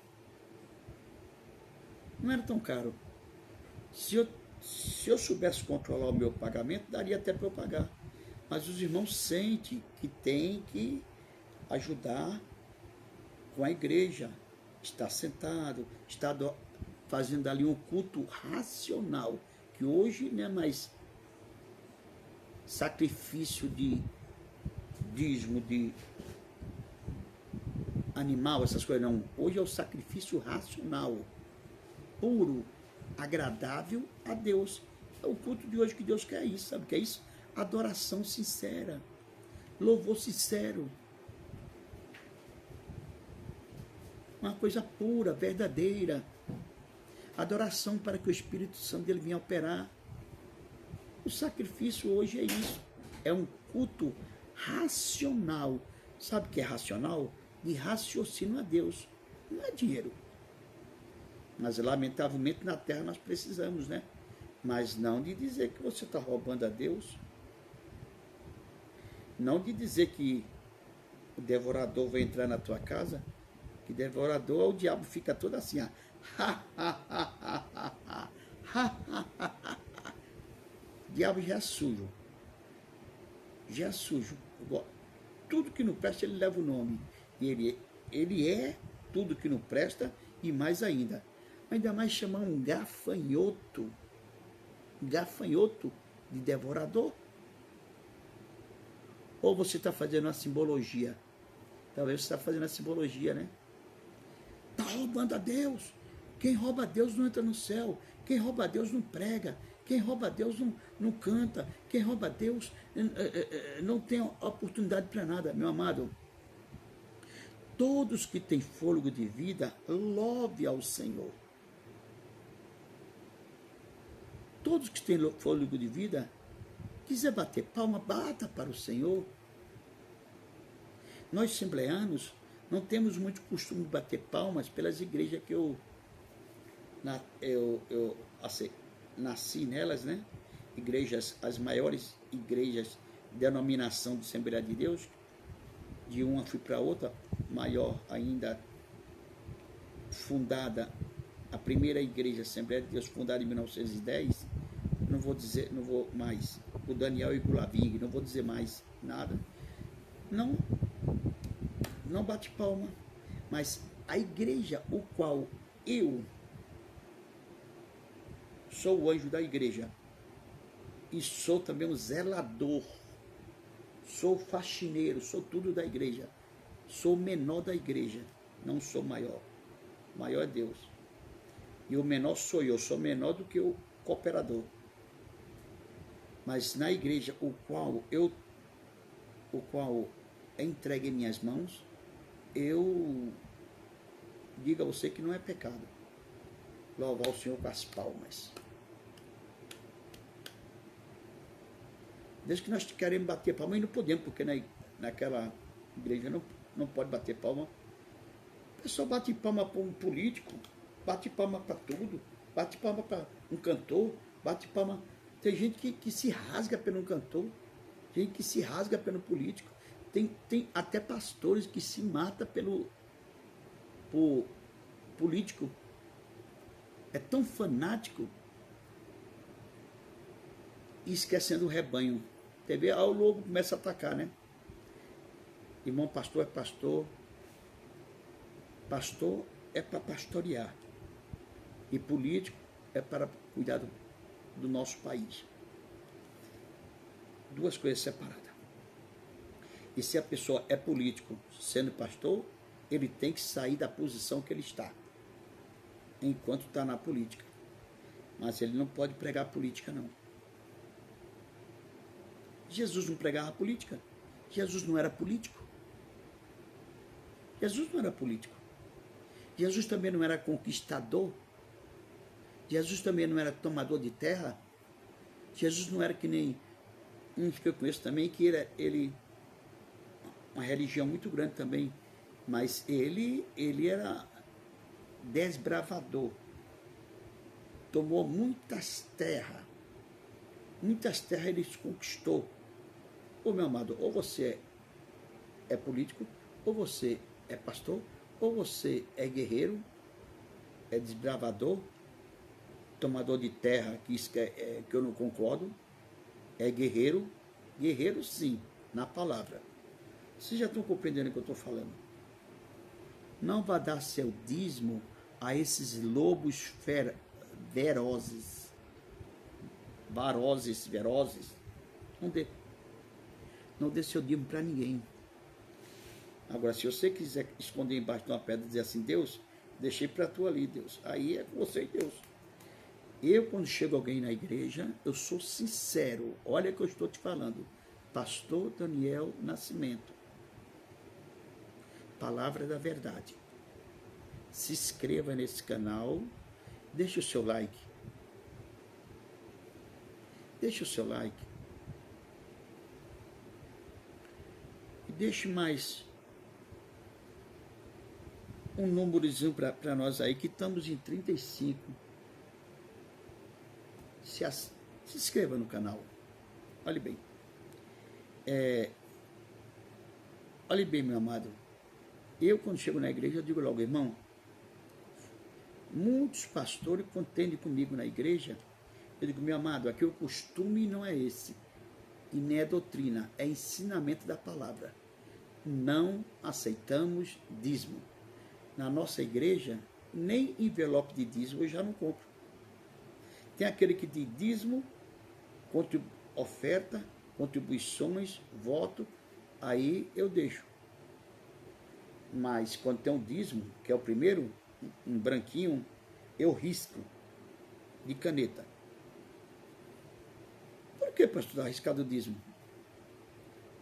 Não era tão caro. Se eu soubesse controlar o meu pagamento, daria até para eu pagar. Mas os irmãos sentem que tem que ajudar com a igreja. Está sentado, está fazendo ali um culto racional, que hoje não é mais sacrifício de dízimo, de animal, essas coisas não. Hoje é o sacrifício racional, puro, agradável a Deus. É o culto de hoje que Deus quer isso, sabe o que é isso? Adoração sincera, louvor sincero, uma coisa pura, verdadeira, adoração para que o Espírito Santo dele venha operar. O sacrifício hoje é isso, é um culto racional. Sabe o que é racional? De raciocínio a Deus, não é dinheiro. Mas lamentavelmente na terra nós precisamos, né? Mas não de dizer que você está roubando a Deus, não de dizer que o devorador vai entrar na tua casa, que devorador, o diabo fica todo assim, ó. O diabo já é sujo. Já é sujo. Tudo que não presta, ele leva o nome. E ele é tudo que não presta e mais ainda. Ainda mais chamar um gafanhoto de devorador. Ou você está fazendo uma simbologia? Talvez você está fazendo a simbologia, né? Está roubando a Deus. Quem rouba a Deus não entra no céu. Quem rouba a Deus não prega. Quem rouba a Deus não canta. Quem rouba a Deus não tem oportunidade para nada. Meu amado, todos que têm fôlego de vida, louve ao Senhor. Todos que têm fôlego de vida, quiser bater palma, bata para o Senhor. Nós, assembleanos, não temos muito costume de bater palmas pelas igrejas que eu nasci nelas, né? Igrejas, as maiores igrejas de denominação de Assembleia de Deus. De uma fui para outra, maior ainda, fundada, a primeira igreja Assembleia de Deus, fundada em 1910. Não vou mais, o Daniel e o Gulaving, não vou dizer mais nada. Não bate palma, mas a igreja, o qual eu sou o anjo da igreja e sou também o zelador, sou faxineiro, sou tudo da igreja, sou o menor da igreja, não sou maior. O maior é Deus. E o menor sou eu, sou menor do que o cooperador. Mas na igreja, o qual é entregue em minhas mãos, eu digo a você que não é pecado louvar o Senhor com as palmas. Desde que nós queremos bater palma, e não podemos, porque naquela igreja não pode bater palma. O pessoal bate palma para um político, bate palma para tudo, bate palma para um cantor, bate palma. Tem gente que se rasga pelo cantor, gente que se rasga pelo político, tem até pastores que se matam por político. É tão fanático e esquecendo o rebanho. Teve o lobo começa a atacar, né? Irmão, pastor é pastor. Pastor é para pastorear. E político é para cuidar do nosso país. Duas coisas separadas. E se a pessoa é político sendo pastor, ele tem que sair da posição que ele está, enquanto está na política. Mas ele não pode pregar política, não. Jesus não pregava política. Jesus não era político. Jesus não era político. Jesus também não era conquistador. Jesus também não era tomador de terra. Jesus não era que nem uns que eu conheço também, que ele uma religião muito grande também, mas ele era desbravador. Tomou muitas terras ele conquistou. Ô meu amado, ou você é político, ou você é pastor, ou você é guerreiro, é desbravador, tomador de terra, que eu não concordo, é guerreiro, guerreiro sim, na palavra. Vocês já estão compreendendo o que eu estou falando? Não vá dar seu dízimo a esses lobos ferozes. Não dê. Não dê seu dízimo para ninguém. Agora, se você quiser esconder embaixo de uma pedra e dizer assim, Deus, deixei para tu ali, Deus. Aí é com você e Deus. Eu, quando chego alguém na igreja, eu sou sincero. Olha o que eu estou te falando. Pastor Daniel Nascimento. Palavra da verdade. Se inscreva nesse canal. Deixe o seu like. Deixe o seu like. E deixe mais um númerozinho para nós aí, que estamos em 35. Se inscreva no canal. Olhe bem. Olhe bem, meu amado. Eu, quando chego na igreja, eu digo logo, irmão, muitos pastores contendem comigo na igreja. Eu digo, meu amado, aqui o costume não é esse. E nem é doutrina, é ensinamento da palavra. Não aceitamos dízimo. Na nossa igreja, nem envelope de dízimo eu já não compro. Tem aquele que diz dízimo, oferta, contribuições, voto, aí eu deixo. Mas quando tem um dízimo, que é o primeiro, um branquinho, eu risco de caneta. Por que, pastor, arriscado o dízimo?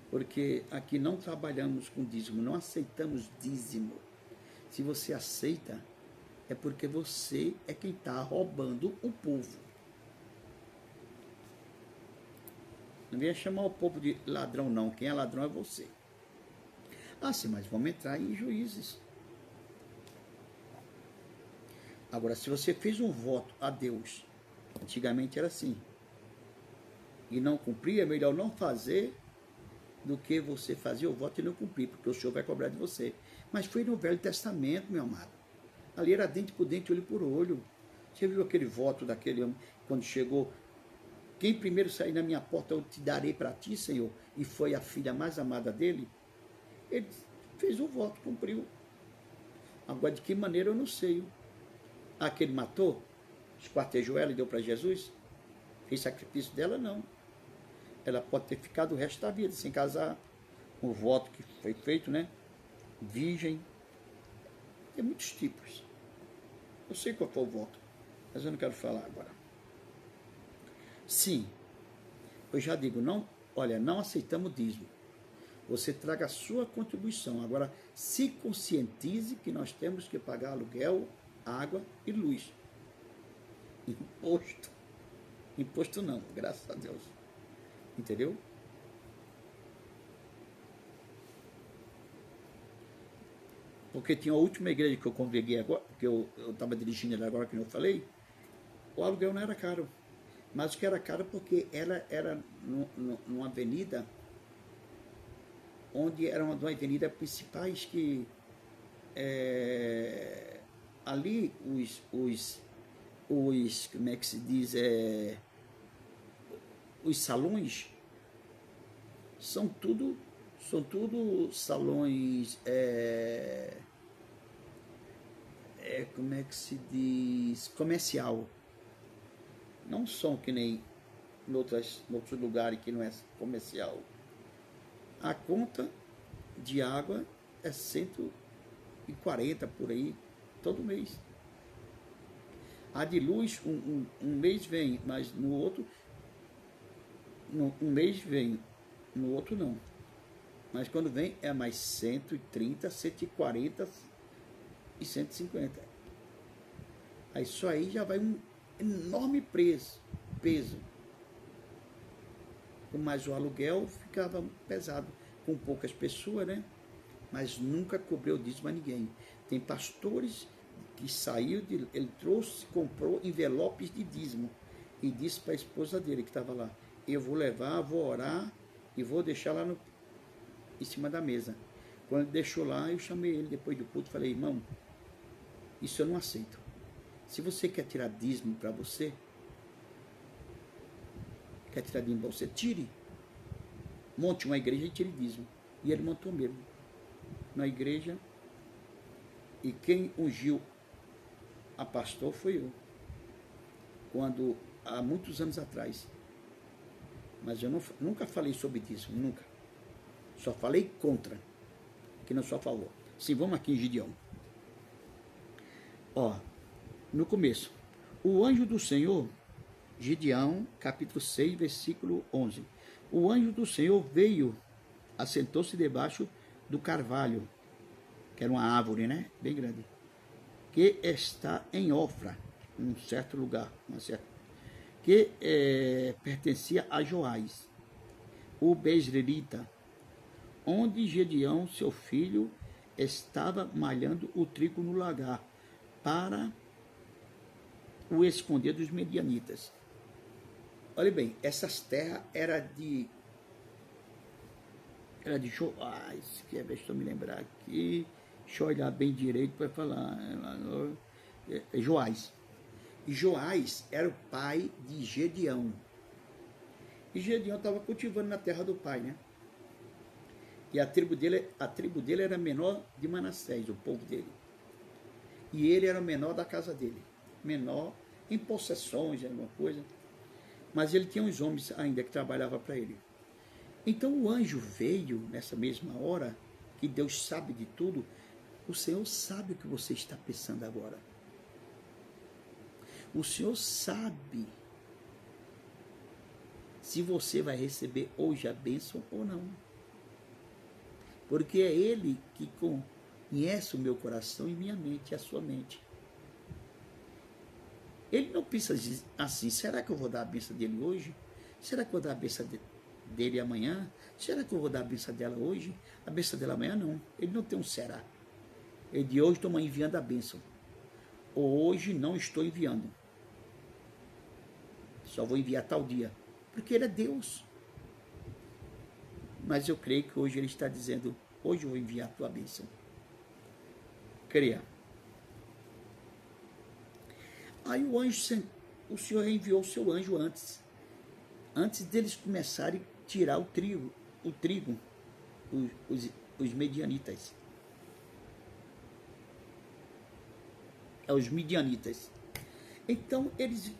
Porque aqui não trabalhamos com dízimo, não aceitamos dízimo. Se você aceita, é porque você é quem está roubando o povo. Não venha chamar o povo de ladrão, não. Quem é ladrão é você. Ah, sim, mas vamos entrar em Juízes. Agora, se você fez um voto a Deus, antigamente era assim, e não cumprir, é melhor não fazer do que você fazer o voto e não cumprir, porque o Senhor vai cobrar de você. Mas foi no Velho Testamento, meu amado. Ali era dente por dente, olho por olho. Você viu aquele voto daquele homem, quando chegou, quem primeiro sair na minha porta, eu te darei para ti, Senhor, e foi a filha mais amada dele? Ele fez o voto, cumpriu. Agora, de que maneira eu não sei. Aquele matou, esquartejou ela e deu para Jesus? Fez sacrifício dela? Não. Ela pode ter ficado o resto da vida sem casar. O voto que foi feito, né? Virgem. Tem muitos tipos. Eu sei qual foi o voto, mas eu não quero falar agora. Sim, eu já digo, não, olha, não aceitamos dízimo. Você traga a sua contribuição. Agora, se conscientize que nós temos que pagar aluguel, água e luz. Imposto. Imposto não, graças a Deus. Entendeu? Porque tinha a última igreja que eu congreguei agora, que eu estava dirigindo ela agora, que eu falei, o aluguel não era caro. Mas o que era caro porque ela era numa avenida, onde era uma avenida principais que ali como é que se diz, os salões são tudo salões, como é que se diz, comercial. Não são que nem em outros lugares que não é comercial. A conta de água é 140 por aí, todo mês. A de luz, um mês vem, mas no outro, um mês vem, no outro não. Mas quando vem é mais 130, 140 e 150. Aí só aí já vai um enorme peso. Mas o aluguel ficava pesado, com poucas pessoas, né? Mas nunca cobrou dízimo a ninguém. Tem pastores que ele trouxe, comprou envelopes de dízimo e disse para a esposa dele que estava lá: eu vou levar, vou orar e vou deixar lá em cima da mesa. Quando ele deixou lá, eu chamei ele depois do culto e falei: irmão, isso eu não aceito. Se você quer tirar dízimo para você, tire. Monte uma igreja e tire dízimo. E ele montou mesmo na igreja. E quem ungiu a pastor foi eu. Há muitos anos atrás. Mas eu nunca falei sobre dízimo, nunca. Só falei contra, que não sou a favor. Sim, vamos aqui em Gideão. No começo, o anjo do Senhor, Gideão, capítulo 6, versículo 11. O anjo do Senhor veio, assentou-se debaixo do carvalho, que era uma árvore, né? Bem grande, que está em Ofra, um certo lugar, que pertencia a Joás, o bezerita, onde Gideão, seu filho, estava malhando o trigo no lagar, para o esconder dos medianitas. Olha bem, essas terras eram de Joás, que deixa eu me lembrar aqui, deixa eu olhar bem direito para falar, Joás. E Joás era o pai de Gideão. E Gideão estava cultivando na terra do pai, né? E a tribo dele era menor de Manassés, o povo dele. E ele era o menor da casa dele. Menor em possessões, alguma coisa. Mas ele tinha uns homens ainda que trabalhavam para ele. Então o anjo veio nessa mesma hora, que Deus sabe de tudo. O Senhor sabe o que você está pensando agora. O Senhor sabe se você vai receber hoje a bênção ou não. Porque é Ele que conhece o meu coração e minha mente, a sua mente. Ele não pensa assim: será que eu vou dar a bênção dele hoje? Será que eu vou dar a bênção dele amanhã? Será que eu vou dar a bênção dela hoje? A bênção dela amanhã não. Ele não tem um será. Ele de hoje estou enviando a bênção. Ou hoje não estou enviando. Só vou enviar tal dia. Porque ele é Deus. Mas eu creio que hoje ele está dizendo: hoje eu vou enviar a tua bênção. Creia. Aí o Senhor enviou o seu anjo antes deles começarem a tirar o trigo, os medianitas. Os midianitas. Então eles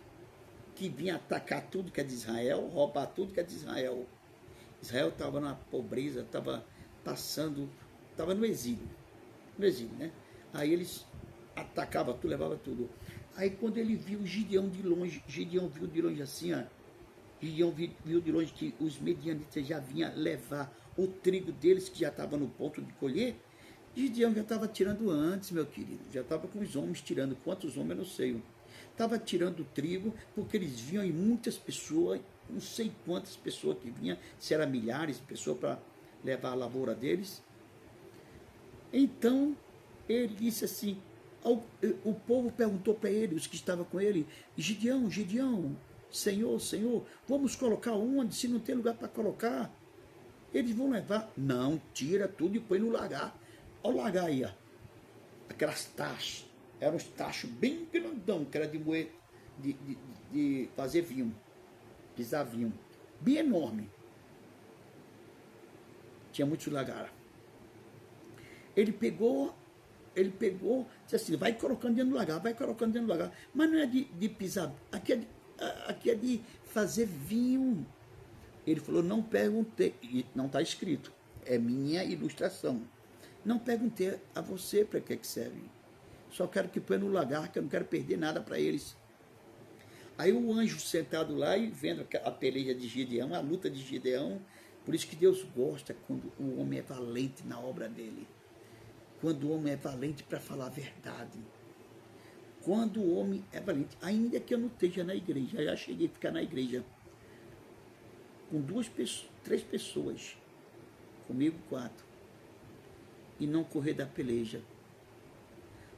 que vinham atacar tudo que é de Israel, roubar tudo que é de Israel. Israel estava na pobreza, estava passando, estava no exílio, né? Aí eles atacavam tudo, levavam tudo. Aí quando ele viu Gideão de longe, Gideão viu de longe assim, Gideão viu de longe que os medianitas já vinham levar o trigo deles, que já estava no ponto de colher. Gideão já estava tirando antes, meu querido, já estava com os homens tirando, quantos homens eu não sei. Estava tirando o trigo, porque eles viam em muitas pessoas, não sei quantas pessoas que vinham, se eram milhares de pessoas para levar a lavoura deles. Então, ele disse assim, o povo perguntou para ele, os que estavam com ele: Gideão, Senhor, vamos colocar onde, se não tem lugar para colocar? Eles vão levar. Não, tira tudo e põe no lagar. Olha o lagar aí, aquelas tachas, eram uns tachos bem grandão, que era de moer, de fazer vinho, pisar vinho, bem enorme. Tinha muitos lagares. Ele pegou, disse assim: vai colocando dentro do lagar, mas não é de pisar, aqui é de fazer vinho. Ele falou: não perguntei, não está escrito, é minha ilustração, não perguntei a você para que serve, só quero que põe no lagar, que eu não quero perder nada para eles. Aí o anjo sentado lá e vendo a peleja de Gideão, a luta de Gideão, Por isso que Deus gosta quando o homem é valente na obra dele. Quando o homem é valente para falar a verdade. Quando o homem é valente, ainda que eu não esteja na igreja, eu já cheguei a ficar na igreja com 3 pessoas, comigo 4, e não correr da peleja.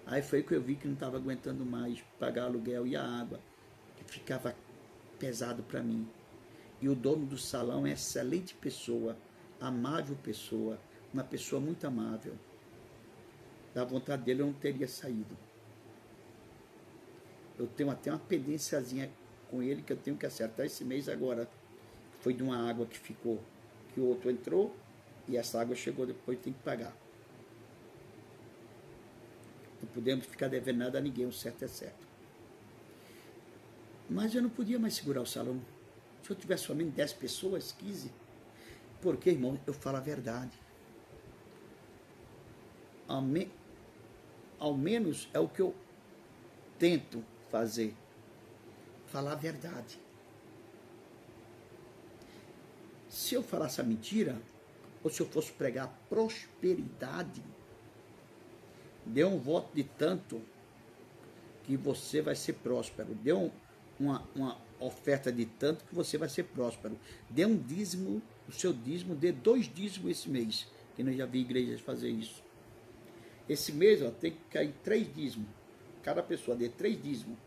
Aí foi que eu vi que não estava aguentando mais pagar aluguel e a água, que ficava pesado para mim. E o dono do salão é excelente pessoa, amável pessoa, uma pessoa muito amável. Da vontade dele eu não teria saído. Eu tenho até uma pendênciazinha com ele que eu tenho que acertar esse mês agora. Foi de uma água que ficou, que o outro entrou e essa água chegou depois, tem que pagar. Não podemos ficar devendo nada a ninguém, o certo é certo. Mas eu não podia mais segurar o salão. Se eu tivesse somente 10 pessoas, 15, porque, irmão, eu falo a verdade. Ao menos é o que eu tento fazer. Falar a verdade. Se eu falasse a mentira, ou se eu fosse pregar prosperidade, dê um voto de tanto que você vai ser próspero. Dê uma oferta de tanto que você vai ser próspero. Dê um dízimo, o seu dízimo, dê 2 dízimos esse mês, que nós já vi igrejas fazer isso. Esse mês, ó, tem que cair 3 dízimos. Cada pessoa dê 3 dízimos,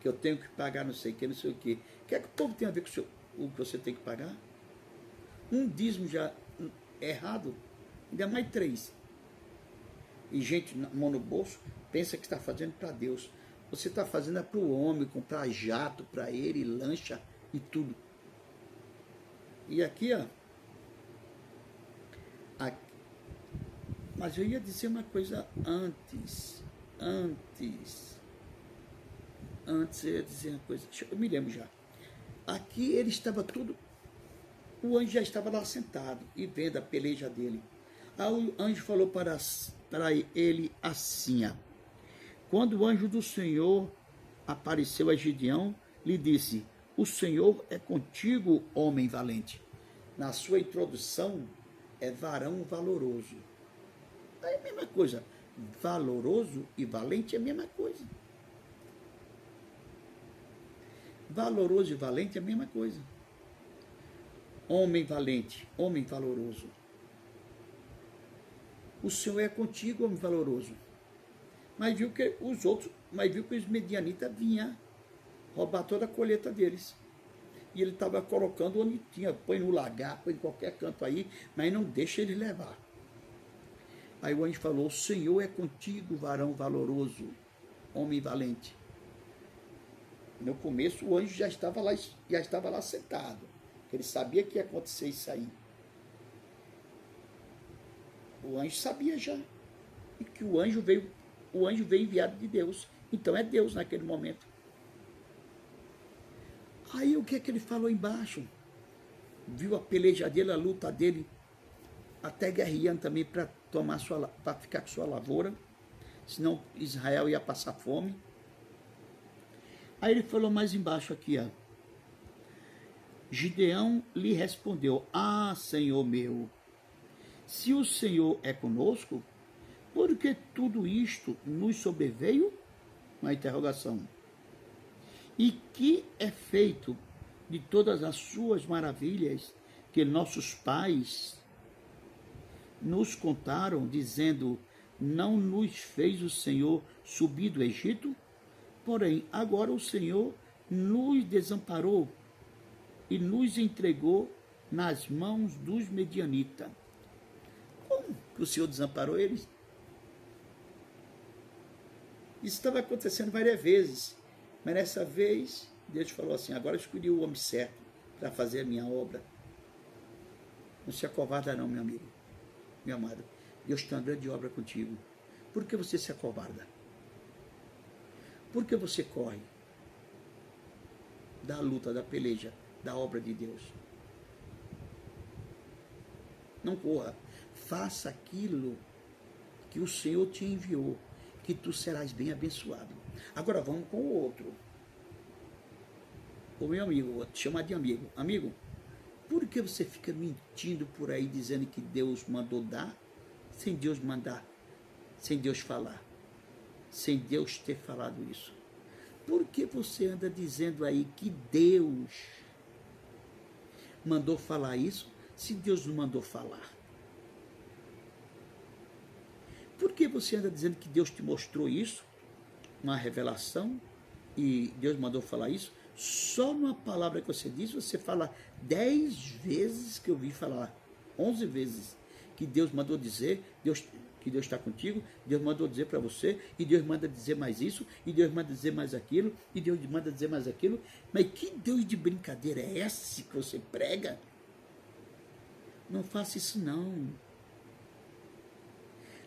que eu tenho que pagar não sei o que, não sei o que. O que é que o povo tem a ver com o que você tem que pagar? Um dízimo já errado, ainda mais 3. E gente, mão no bolso, pensa que está fazendo para Deus. Você está fazendo para o homem, comprar jato para ele, lancha e tudo. E aqui, ó. Aqui, mas eu ia dizer uma coisa antes eu ia dizer uma coisa. Eu me lembro já. Aqui ele estava tudo. O anjo já estava lá sentado e vendo a peleja dele. Aí o anjo falou para ele assim: quando o anjo do Senhor apareceu a Gideão, lhe disse: o Senhor é contigo, homem valente. Na sua introdução, é varão valoroso. É a mesma coisa. Valoroso e valente é a mesma coisa. Valoroso e valente é a mesma coisa. Homem valente, homem valoroso. O Senhor é contigo, homem valoroso. Mas viu que os medianitas vinham roubar toda a colheita deles. E ele estava colocando onde tinha, põe no lagar, põe em qualquer canto aí, mas não deixa eles levar. Aí o anjo falou: o Senhor é contigo, varão valoroso, homem valente. No começo o anjo já estava lá sentado. Ele sabia que ia acontecer isso aí. O anjo sabia já. E que o anjo veio enviado de Deus. Então é Deus naquele momento. Aí o que é que ele falou embaixo? Viu a peleja dele, a luta dele, até guerreando também para ficar com sua lavoura, senão Israel ia passar fome. Aí ele falou mais embaixo aqui, ó. Gideão lhe respondeu: ah, Senhor meu, se o Senhor é conosco, por que tudo isto nos sobreveio? Uma interrogação. E que é feito de todas as suas maravilhas que nossos pais nos contaram, dizendo: não nos fez o Senhor subir do Egito? Porém, agora o Senhor nos desamparou e nos entregou nas mãos dos medianitas. Como que o Senhor desamparou eles? Isso estava acontecendo várias vezes, mas nessa vez Deus falou assim: agora eu escolhi o homem certo para fazer a minha obra. Não se acovarda não, meu amigo, meu amado. Deus tem uma grande obra contigo. Por que você se acovarda? Por que você corre da luta, da peleja, da obra de Deus? Não corra. Faça aquilo que o Senhor te enviou, que tu serás bem abençoado. Agora vamos com o outro. O meu amigo, vou te chamar de amigo. Amigo, Por que você fica mentindo por aí, dizendo que Deus mandou dar, sem Deus mandar, sem Deus falar, sem Deus ter falado isso? Por que você anda dizendo aí que Deus mandou falar isso, se Deus não mandou falar? Por que você anda dizendo que Deus te mostrou isso, uma revelação, e Deus mandou falar isso? Só numa palavra que você diz, você fala 10 vezes que eu vi falar, 11 vezes, que Deus mandou dizer, que Deus está contigo, Deus mandou dizer para você, e Deus manda dizer mais isso, e Deus manda dizer mais aquilo, e Deus manda dizer mais aquilo. Mas que Deus de brincadeira é esse que você prega? Não faça isso não.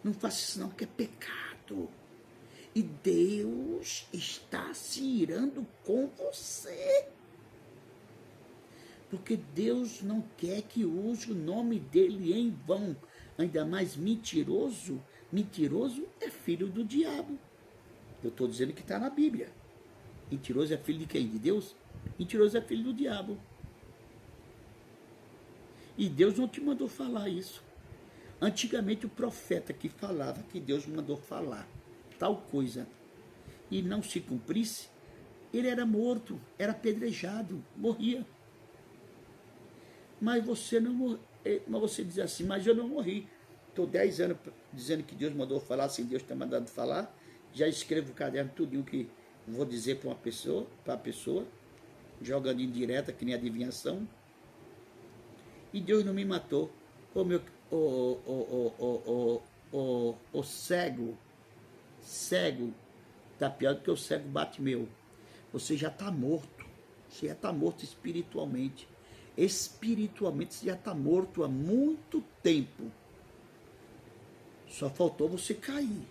Não faça isso não, porque é pecado. E Deus está se irando com você. Porque Deus não quer que use o nome dele em vão. Ainda mais mentiroso. Mentiroso é filho do diabo. Eu estou dizendo que está na Bíblia. Mentiroso é filho de quem? De Deus? Mentiroso é filho do diabo. E Deus não te mandou falar isso. Antigamente o profeta que falava que Deus mandou falar tal coisa e não se cumprisse, ele era morto, era apedrejado, morria. Mas você não morreu. Mas você diz assim, mas eu não morri. Estou 10 anos dizendo que Deus mandou falar, sem Deus ter mandado falar. Já escrevo o caderno, tudo o que vou dizer para a pessoa, jogando indireta, que nem adivinhação. E Deus não me matou. O cego está pior do que o cego bate meu. Você já está morto. Você já está morto espiritualmente. Espiritualmente você já está morto há muito tempo. Só faltou você cair,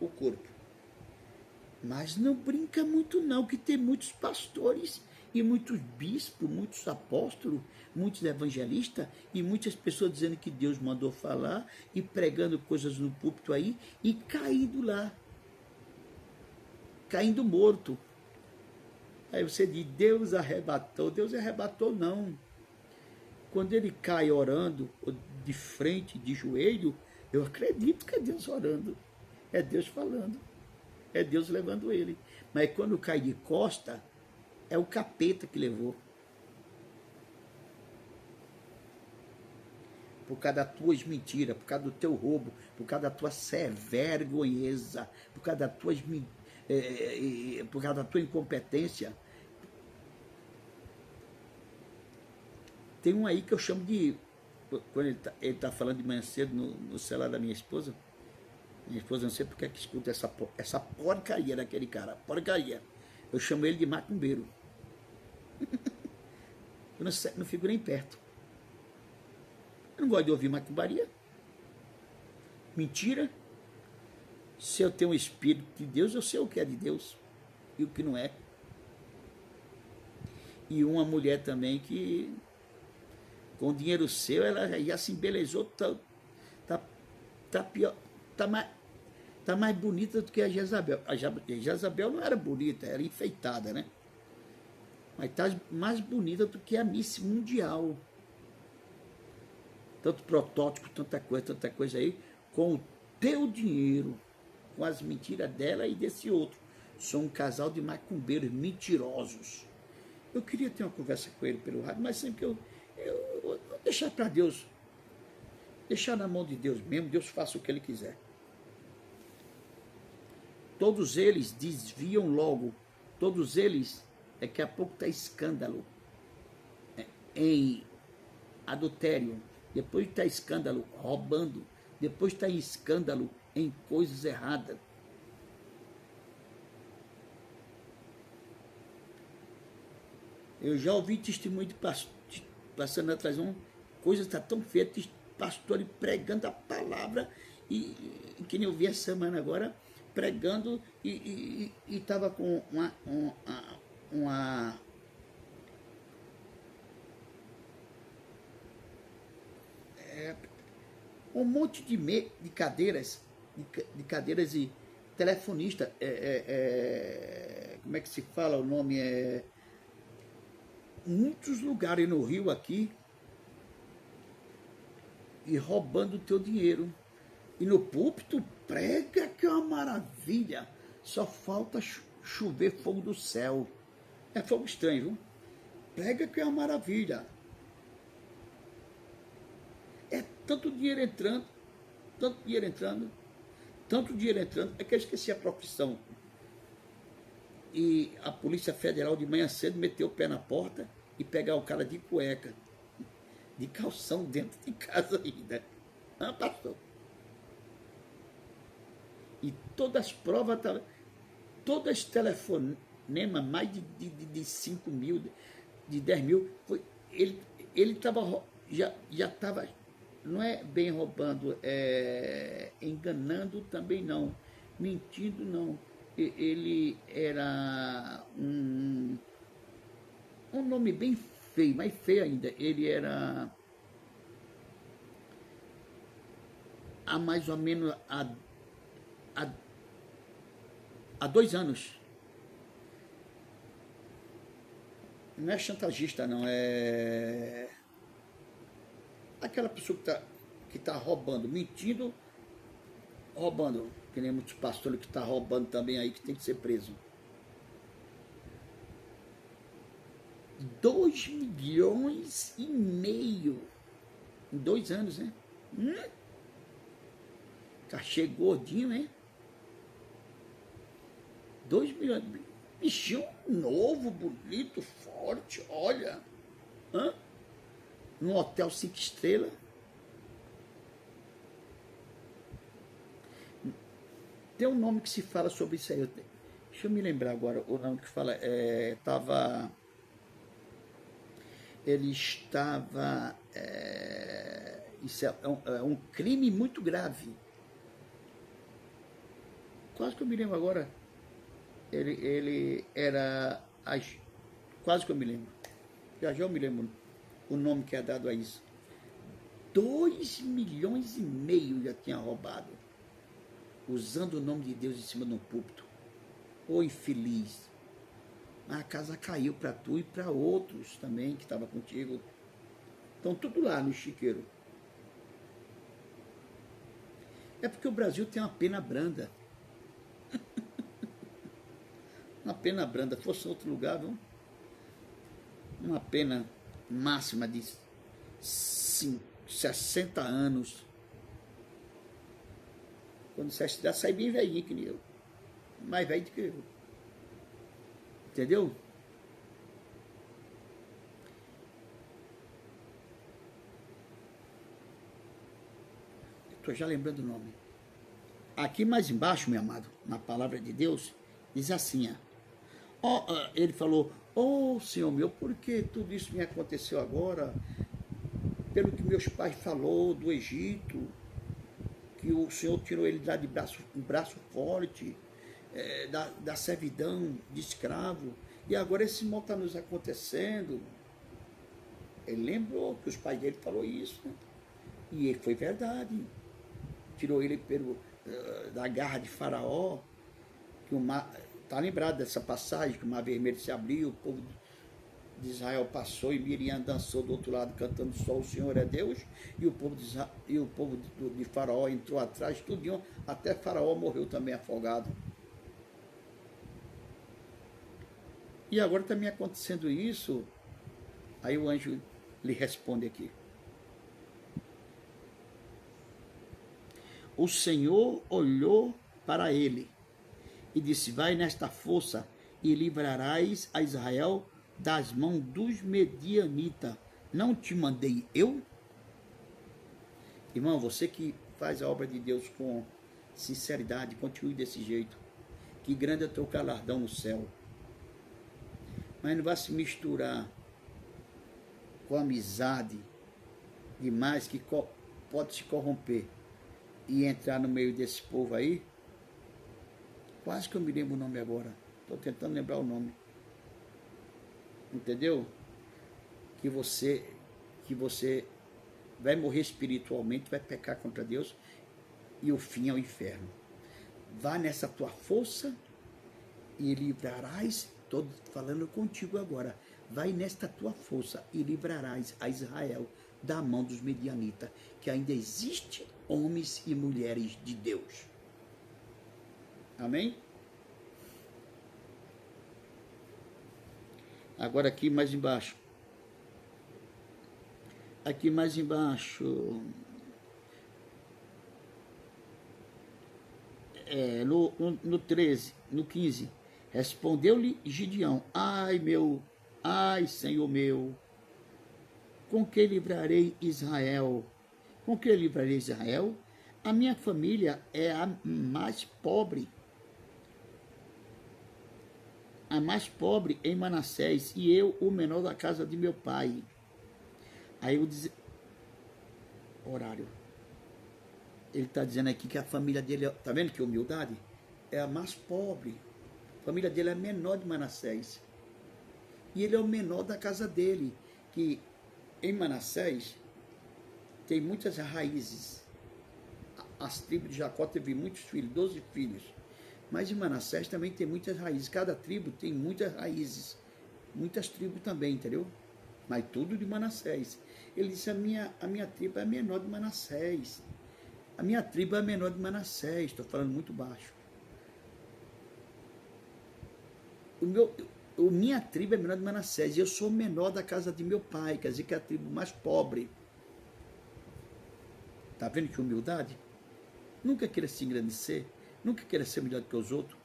o corpo. Mas não brinca muito não, que tem muitos pastores e muitos bispos, muitos apóstolos, muitos evangelistas e muitas pessoas dizendo que Deus mandou falar e pregando coisas no púlpito aí e caindo lá, caindo morto. Aí você diz, Deus arrebatou não. Quando ele cai orando, de frente, de joelho, eu acredito que é Deus orando, é Deus falando, é Deus levando ele. Mas quando cai de costa, é o capeta que levou. Por causa das tuas mentiras, por causa do teu roubo, por causa da tua vergonheza, por causa das tuas por causa da tua incompetência. Tem um aí que eu chamo de, quando ele tá falando de manhã cedo no celular da minha esposa não sei porque é que escuta essa porcaria daquele cara, porcaria. Eu chamo ele de macumbeiro. Eu não fico nem perto. Eu não gosto de ouvir macumbaria. Mentira. Se eu tenho um espírito de Deus, eu sei o que é de Deus e o que não é. E uma mulher também que, com dinheiro seu, ela já se embelezou, tá pior, tá mais bonita do que a Jezabel. A Jezabel não era bonita, era enfeitada, né? Mas está mais bonita do que a Miss Mundial. Tanto protótipo, tanta coisa aí, com o teu dinheiro, com as mentiras dela e desse outro. São um casal de macumbeiros mentirosos. Eu queria ter uma conversa com ele pelo rádio, mas sempre que eu vou deixar para Deus, deixar na mão de Deus mesmo, Deus faça o que ele quiser. Todos eles desviam logo, todos eles, daqui a pouco está escândalo em adultério, depois está escândalo roubando, depois está em escândalo em coisas erradas. Eu já ouvi testemunho de passando atrás, coisa está tão feia, pastor pregando a palavra, e que nem eu vi essa semana agora, pregando e estava com um monte de cadeiras, de cadeiras e telefonista, como é que se fala o nome? Muitos lugares no Rio aqui, e roubando o teu dinheiro. E no púlpito prega que é uma maravilha. Só falta chover fogo do céu. É fogo estranho, viu? Prega que é uma maravilha. É tanto dinheiro entrando, tanto dinheiro entrando, tanto dinheiro entrando. É que eu esqueci a profissão. E a Polícia Federal de manhã cedo meteu o pé na porta e pegar o cara de cueca, de calção dentro de casa ainda. Ah, pastor. E todas as provas, todas as telefonemas, mais de 5 mil, de 10 mil, ele estava, já estava, não é bem roubando, enganando também não, mentindo não. Ele era um nome bem feio, mais feio ainda. Ele era há mais ou menos há 2 anos. Não é chantagista, não. É aquela pessoa que tá roubando, mentindo, roubando. Que nem muitos pastores que tá roubando também aí, que tem que ser preso. 2,5 milhões em 2 anos, né? Cachê gordinho, né? 2 milhões. Bichinho novo, bonito, forte, olha. Num hotel 5 estrelas. Tem um nome que se fala sobre isso aí. Deixa eu me lembrar agora o nome que fala. Ele estava. Isso é um crime muito grave. Quase que eu me lembro agora. Ele era. Quase que eu me lembro. Já eu me lembro o nome que é dado a isso. 2,5 milhões já tinha roubado. Usando o nome de Deus em cima de um púlpito. Ô infeliz. A casa caiu para tu e para outros também que estavam contigo. Estão tudo lá no chiqueiro. É porque o Brasil tem uma pena branda. Uma pena branda. Fosse em outro lugar, viu? Uma pena máxima de 60 anos. Quando você estudar, sai bem velhinho que nem eu. Mais velho do que eu. Entendeu? Estou já lembrando o nome. Aqui mais embaixo, meu amado, na palavra de Deus, diz assim, ele falou, Senhor meu, por que tudo isso me aconteceu agora? Pelo que meus pais falou do Egito, que o Senhor tirou ele lá de braço forte, da servidão, de escravo, e agora esse mal está nos acontecendo. Ele lembrou que os pais dele falaram isso, né? E ele foi verdade. Tirou ele da garra de Faraó, que o mar, está lembrado dessa passagem, que o mar vermelho se abriu, o povo de Israel passou e Miriam dançou do outro lado cantando só o Senhor é Deus, e o povo de Faraó entrou atrás, tudinho, até Faraó morreu também afogado. E agora está me acontecendo isso. Aí o anjo lhe responde aqui. O Senhor olhou para ele e disse, vai nesta força e livrarás a Israel das mãos dos medianitas. Não te mandei eu? Irmão, você que faz a obra de Deus com sinceridade, continue desse jeito. Que grande é o teu galardão no céu. Mas não vai se misturar com amizade demais que pode se corromper e entrar no meio desse povo aí. Quase que eu me lembro o nome agora. Estou tentando lembrar o nome. Entendeu? Que você vai morrer espiritualmente, vai pecar contra Deus e o fim é o inferno. Vá nessa tua força e livrarás, estou falando contigo agora, vai nesta tua força e livrarás a Israel da mão dos medianitas, que ainda existe homens e mulheres de Deus. Amém? Agora aqui mais embaixo. Aqui mais embaixo. No 13, no 15. Respondeu-lhe Gideão: ai, Senhor meu, com que livrarei Israel? Com que livrarei Israel? A minha família é a mais pobre em Manassés, e eu o menor da casa de meu pai. Aí eu diz, horário. Ele está dizendo aqui que a família dele, está vendo que humildade? É a mais pobre. A família dele é a menor de Manassés. E ele é o menor da casa dele, que em Manassés tem muitas raízes. As tribos de Jacó teve muitos filhos, 12 filhos. Mas em Manassés também tem muitas raízes. Cada tribo tem muitas raízes. Muitas tribos também, entendeu? Mas tudo de Manassés. Ele disse, a minha tribo é a menor de Manassés. A minha tribo é a menor de Manassés. Estou falando muito baixo. Minha tribo é menor de Manassés. E eu sou o menor da casa de meu pai. Quer dizer que é a tribo mais pobre. Está vendo que humildade? Nunca queira se engrandecer. Nunca queira ser melhor do que os outros.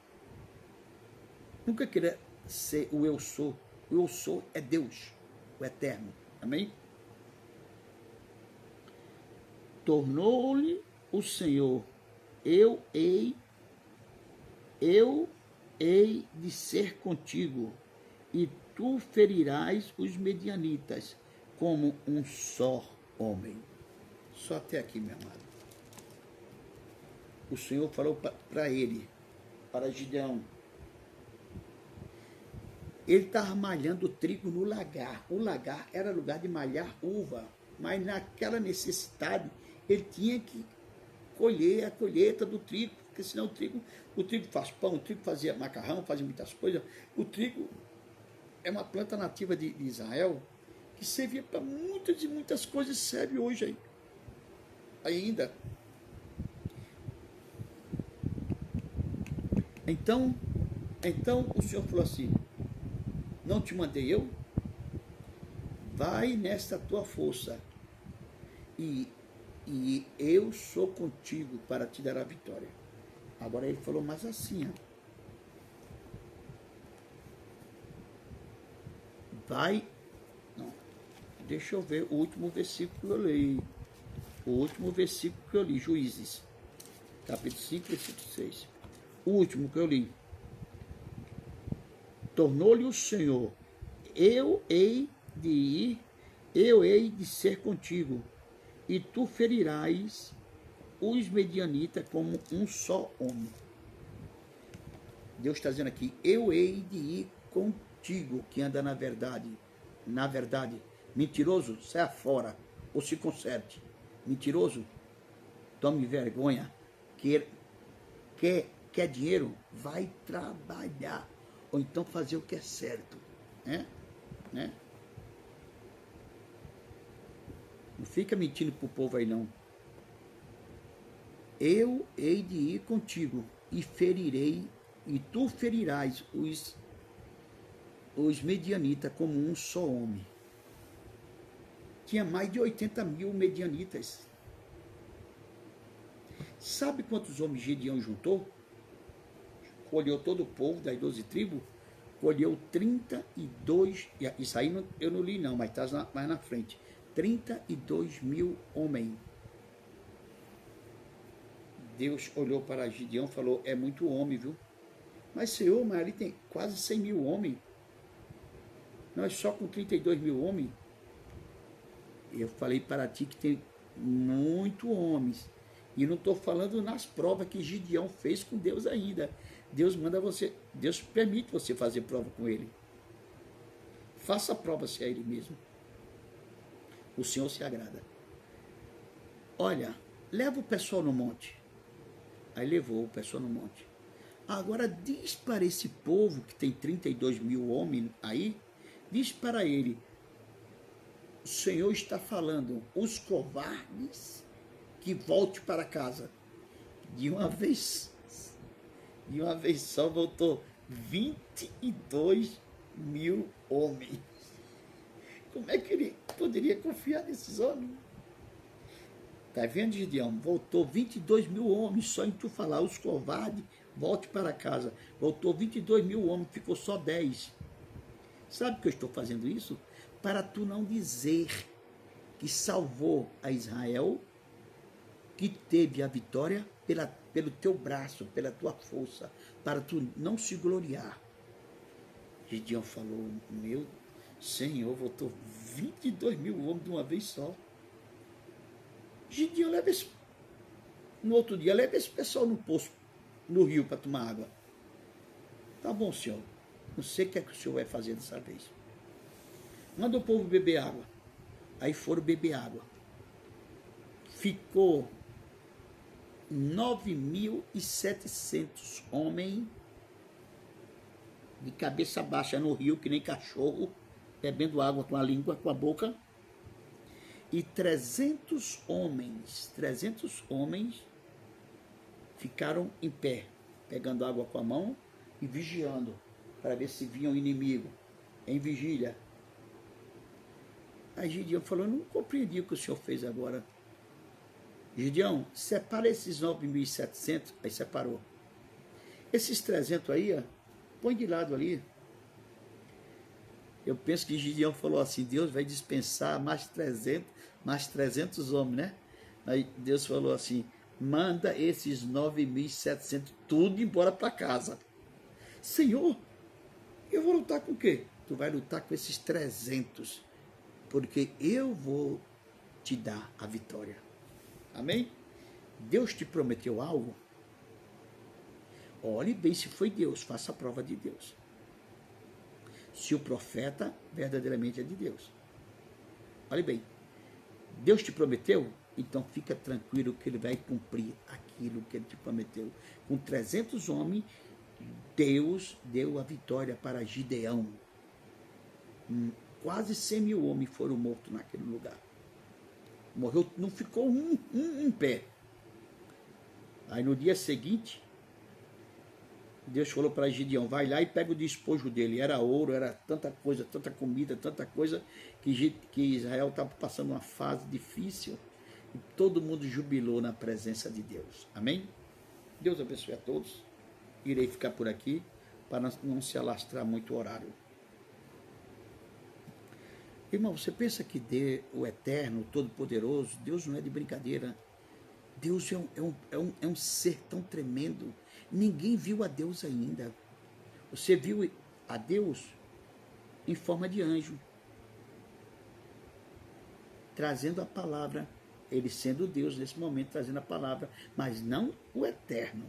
Nunca queira ser o eu sou. O eu sou é Deus, o eterno. Amém? Tornou-lhe o Senhor: eu hei de ser contigo, e tu ferirás os medianitas como um só homem. Só até aqui, meu amado. O Senhor falou para ele, para Gideão. Ele estava malhando trigo no lagar. O lagar era lugar de malhar uva, mas naquela necessidade ele tinha que colher a colheita do trigo, porque senão o trigo faz pão, o trigo fazia macarrão, fazia muitas coisas. O trigo é uma planta nativa de Israel que servia para muitas e muitas coisas, serve hoje ainda. Então o Senhor falou assim: não te mandei eu? Vai nesta tua força e eu sou contigo para te dar a vitória. Agora ele falou mais assim, ó. Vai, não, deixa eu ver o último versículo que eu li. O último versículo que eu li, Juízes, capítulo 5, versículo 6. O último que eu li. Tornou-lhe o Senhor: eu hei de ser contigo, e tu ferirás os medianitas como um só homem. Deus está dizendo aqui: eu hei de ir contigo, que anda na verdade. Na verdade. Mentiroso, saia fora, ou se conserte. Mentiroso, tome vergonha. Quer dinheiro? Vai trabalhar. Ou então fazer o que é certo. Né? Não fica mentindo pro povo aí, não. Eu hei de ir contigo e ferirei, e tu ferirás os medianitas como um só homem. Tinha mais de 80 mil medianitas. Sabe quantos homens Gideão juntou? Colheu todo o povo das 12 tribos, colheu 32, isso aí eu não li não, mas está mais na frente, 32 mil homens. Deus olhou para Gideão e falou: é muito homem, viu? Mas Senhor, mas ali tem quase 100 mil homens. Nós só com 32 mil homens. Eu falei para ti que tem muito homens. E não estou falando nas provas que Gideão fez com Deus ainda. Deus manda você, Deus permite você fazer prova com ele. Faça prova se é ele mesmo. O Senhor se agrada. Olha, leva o pessoal no monte. Aí levou o pessoal no monte. Agora diz para esse povo que tem 32 mil homens aí, diz para ele: o Senhor está falando, os covardes que volte para casa. De uma vez só voltou 22 mil homens. Como é que ele poderia confiar nesses homens? Está vendo, Gideão? Voltou 22 mil homens, só em tu falar, os covardes, volte para casa. Voltou 22 mil homens, ficou só 10. Sabe que eu estou fazendo isso? Para tu não dizer que salvou a Israel, que teve a vitória pelo teu braço, pela tua força, para tu não se gloriar. Gideão falou, meu Senhor, voltou 22 mil homens de uma vez só. Gideão leva no outro dia, leva esse pessoal no poço, no rio, para tomar água. Tá bom, senhor. Não sei o que é que o senhor vai fazer dessa vez. Manda o povo beber água. Aí foram beber água. Ficou 9.700 homens de cabeça baixa no rio, que nem cachorro, bebendo água com a língua, com a boca. E 300 homens ficaram em pé, pegando água com a mão e vigiando, para ver se vinha o inimigo, em vigília. Aí Gideão falou, não compreendi o que o senhor fez agora. Gideão, separa esses 9.700, aí separou. Esses 300 aí, ó, põe de lado ali. Eu penso que Gideão falou assim, Deus vai dispensar mais 300 homens, né? Aí Deus falou assim, manda esses 9.700 tudo embora para casa. Senhor, eu vou lutar com o quê? Tu vai lutar com esses 300, porque eu vou te dar a vitória. Amém? Deus te prometeu algo? Olhe bem se foi Deus, faça a prova de Deus. Se o profeta verdadeiramente é de Deus. Olhe bem, Deus te prometeu? Então fica tranquilo que ele vai cumprir aquilo que ele te prometeu. Com 300 homens, Deus deu a vitória para Gideão. Quase 100 mil homens foram mortos naquele lugar. Morreu, não ficou um em pé. Aí no dia seguinte, Deus falou para Gideão, vai lá e pega o despojo dele. Era ouro, era tanta coisa, tanta comida, tanta coisa, que Israel estava passando uma fase difícil. E todo mundo jubilou na presença de Deus. Amém? Deus abençoe a todos. Irei ficar por aqui, para não se alastrar muito o horário. Irmão, você pensa que o Eterno, o Todo-Poderoso, Deus não é de brincadeira. Deus é um ser tão tremendo. Ninguém viu a Deus ainda. Você viu a Deus em forma de anjo, trazendo a palavra. Ele sendo Deus nesse momento, trazendo a palavra, mas não o Eterno.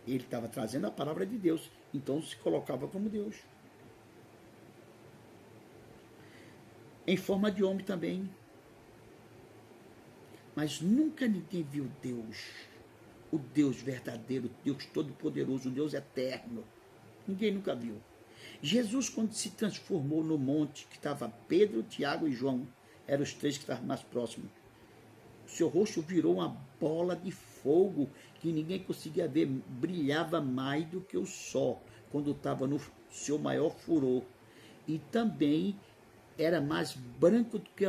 Ele estava trazendo a palavra de Deus, então se colocava como Deus. Em forma de homem também. Mas nunca ninguém viu Deus, o Deus verdadeiro, o Deus todo-poderoso, o Deus eterno. Ninguém nunca viu. Jesus, quando se transformou no monte, que estava Pedro, Tiago e João, eram os três que estavam mais próximos, o seu rosto virou uma bola de fogo que ninguém conseguia ver, brilhava mais do que o sol, quando estava no seu maior furor. E também era mais branco do que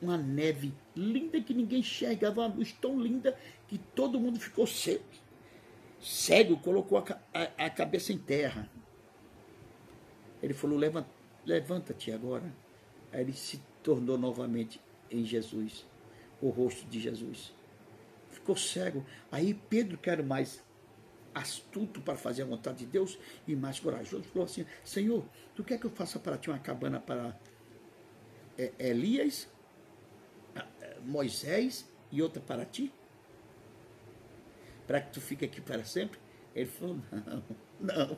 uma neve linda que ninguém enxergava, uma luz tão linda que todo mundo ficou cego, colocou a cabeça em terra. Ele falou, levanta-te agora. Aí ele se tornou novamente em Jesus, o rosto de Jesus. Ficou cego. Aí Pedro, que era mais astuto para fazer a vontade de Deus e mais corajoso, falou assim, Senhor, tu quer que eu faça para ti uma cabana para Elias, Moisés e outra para ti? Para que tu fique aqui para sempre? Ele falou, não.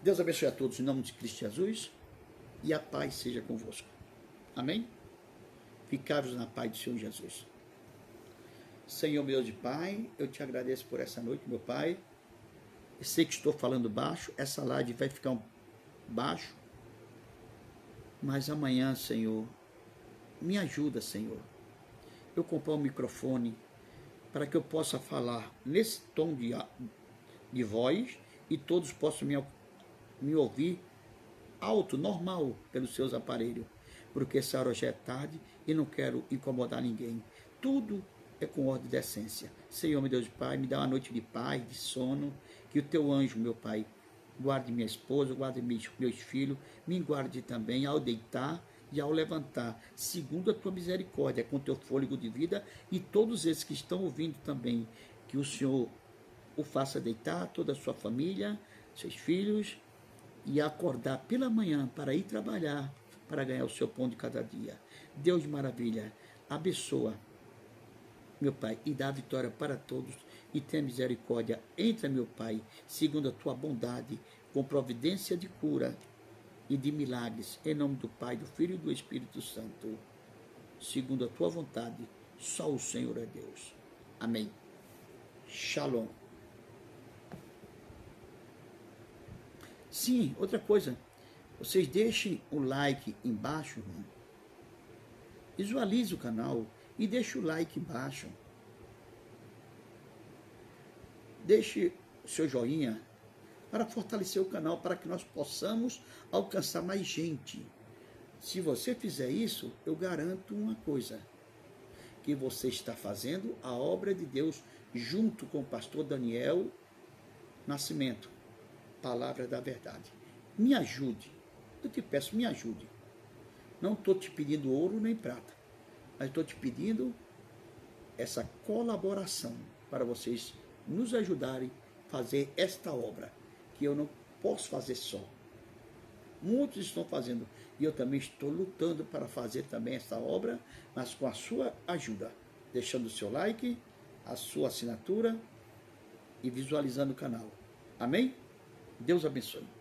Deus abençoe a todos em nome de Cristo Jesus e a paz seja convosco. Amém? Ficaros na paz do Senhor Jesus. Senhor meu de Pai, eu te agradeço por essa noite, meu Pai. Eu sei que estou falando baixo, essa live vai ficar baixo. Mas amanhã, Senhor, me ajuda, Senhor. Eu comprar um microfone para que eu possa falar nesse tom de voz e todos possam me ouvir alto, normal, pelos seus aparelhos. Porque essa hora já é tarde e não quero incomodar ninguém. Tudo é com ordem e decência. Senhor, meu Deus e Pai, me dá uma noite de paz, de sono. Que o teu anjo, meu Pai, guarde minha esposa, guarde meus filhos, me guarde também ao deitar e ao levantar, segundo a tua misericórdia, com o teu fôlego de vida, e todos esses que estão ouvindo também, que o Senhor o faça deitar, toda a sua família, seus filhos, e acordar pela manhã para ir trabalhar, para ganhar o seu pão de cada dia. Deus de maravilha, abençoa, meu Pai, e dá vitória para todos, e tenha misericórdia. Entra, meu Pai, segundo a tua bondade, com providência de cura e de milagres, em nome do Pai, do Filho e do Espírito Santo, segundo a tua vontade. Só o Senhor é Deus. Amém. Shalom. Sim, outra coisa, vocês deixem o like embaixo, irmão. Visualize o canal e deixe o like embaixo. Deixe o seu joinha para fortalecer o canal, para que nós possamos alcançar mais gente. Se você fizer isso, eu garanto uma coisa, que você está fazendo a obra de Deus junto com o pastor Daniel Nascimento, Palavra da Verdade. Me ajude, eu te peço, me ajude. Não estou te pedindo ouro nem prata, mas estou te pedindo essa colaboração para vocês nos ajudarem a fazer esta obra, que eu não posso fazer só. Muitos estão fazendo, e eu também estou lutando para fazer também esta obra, mas com a sua ajuda, deixando o seu like, a sua assinatura e visualizando o canal. Amém? Deus abençoe.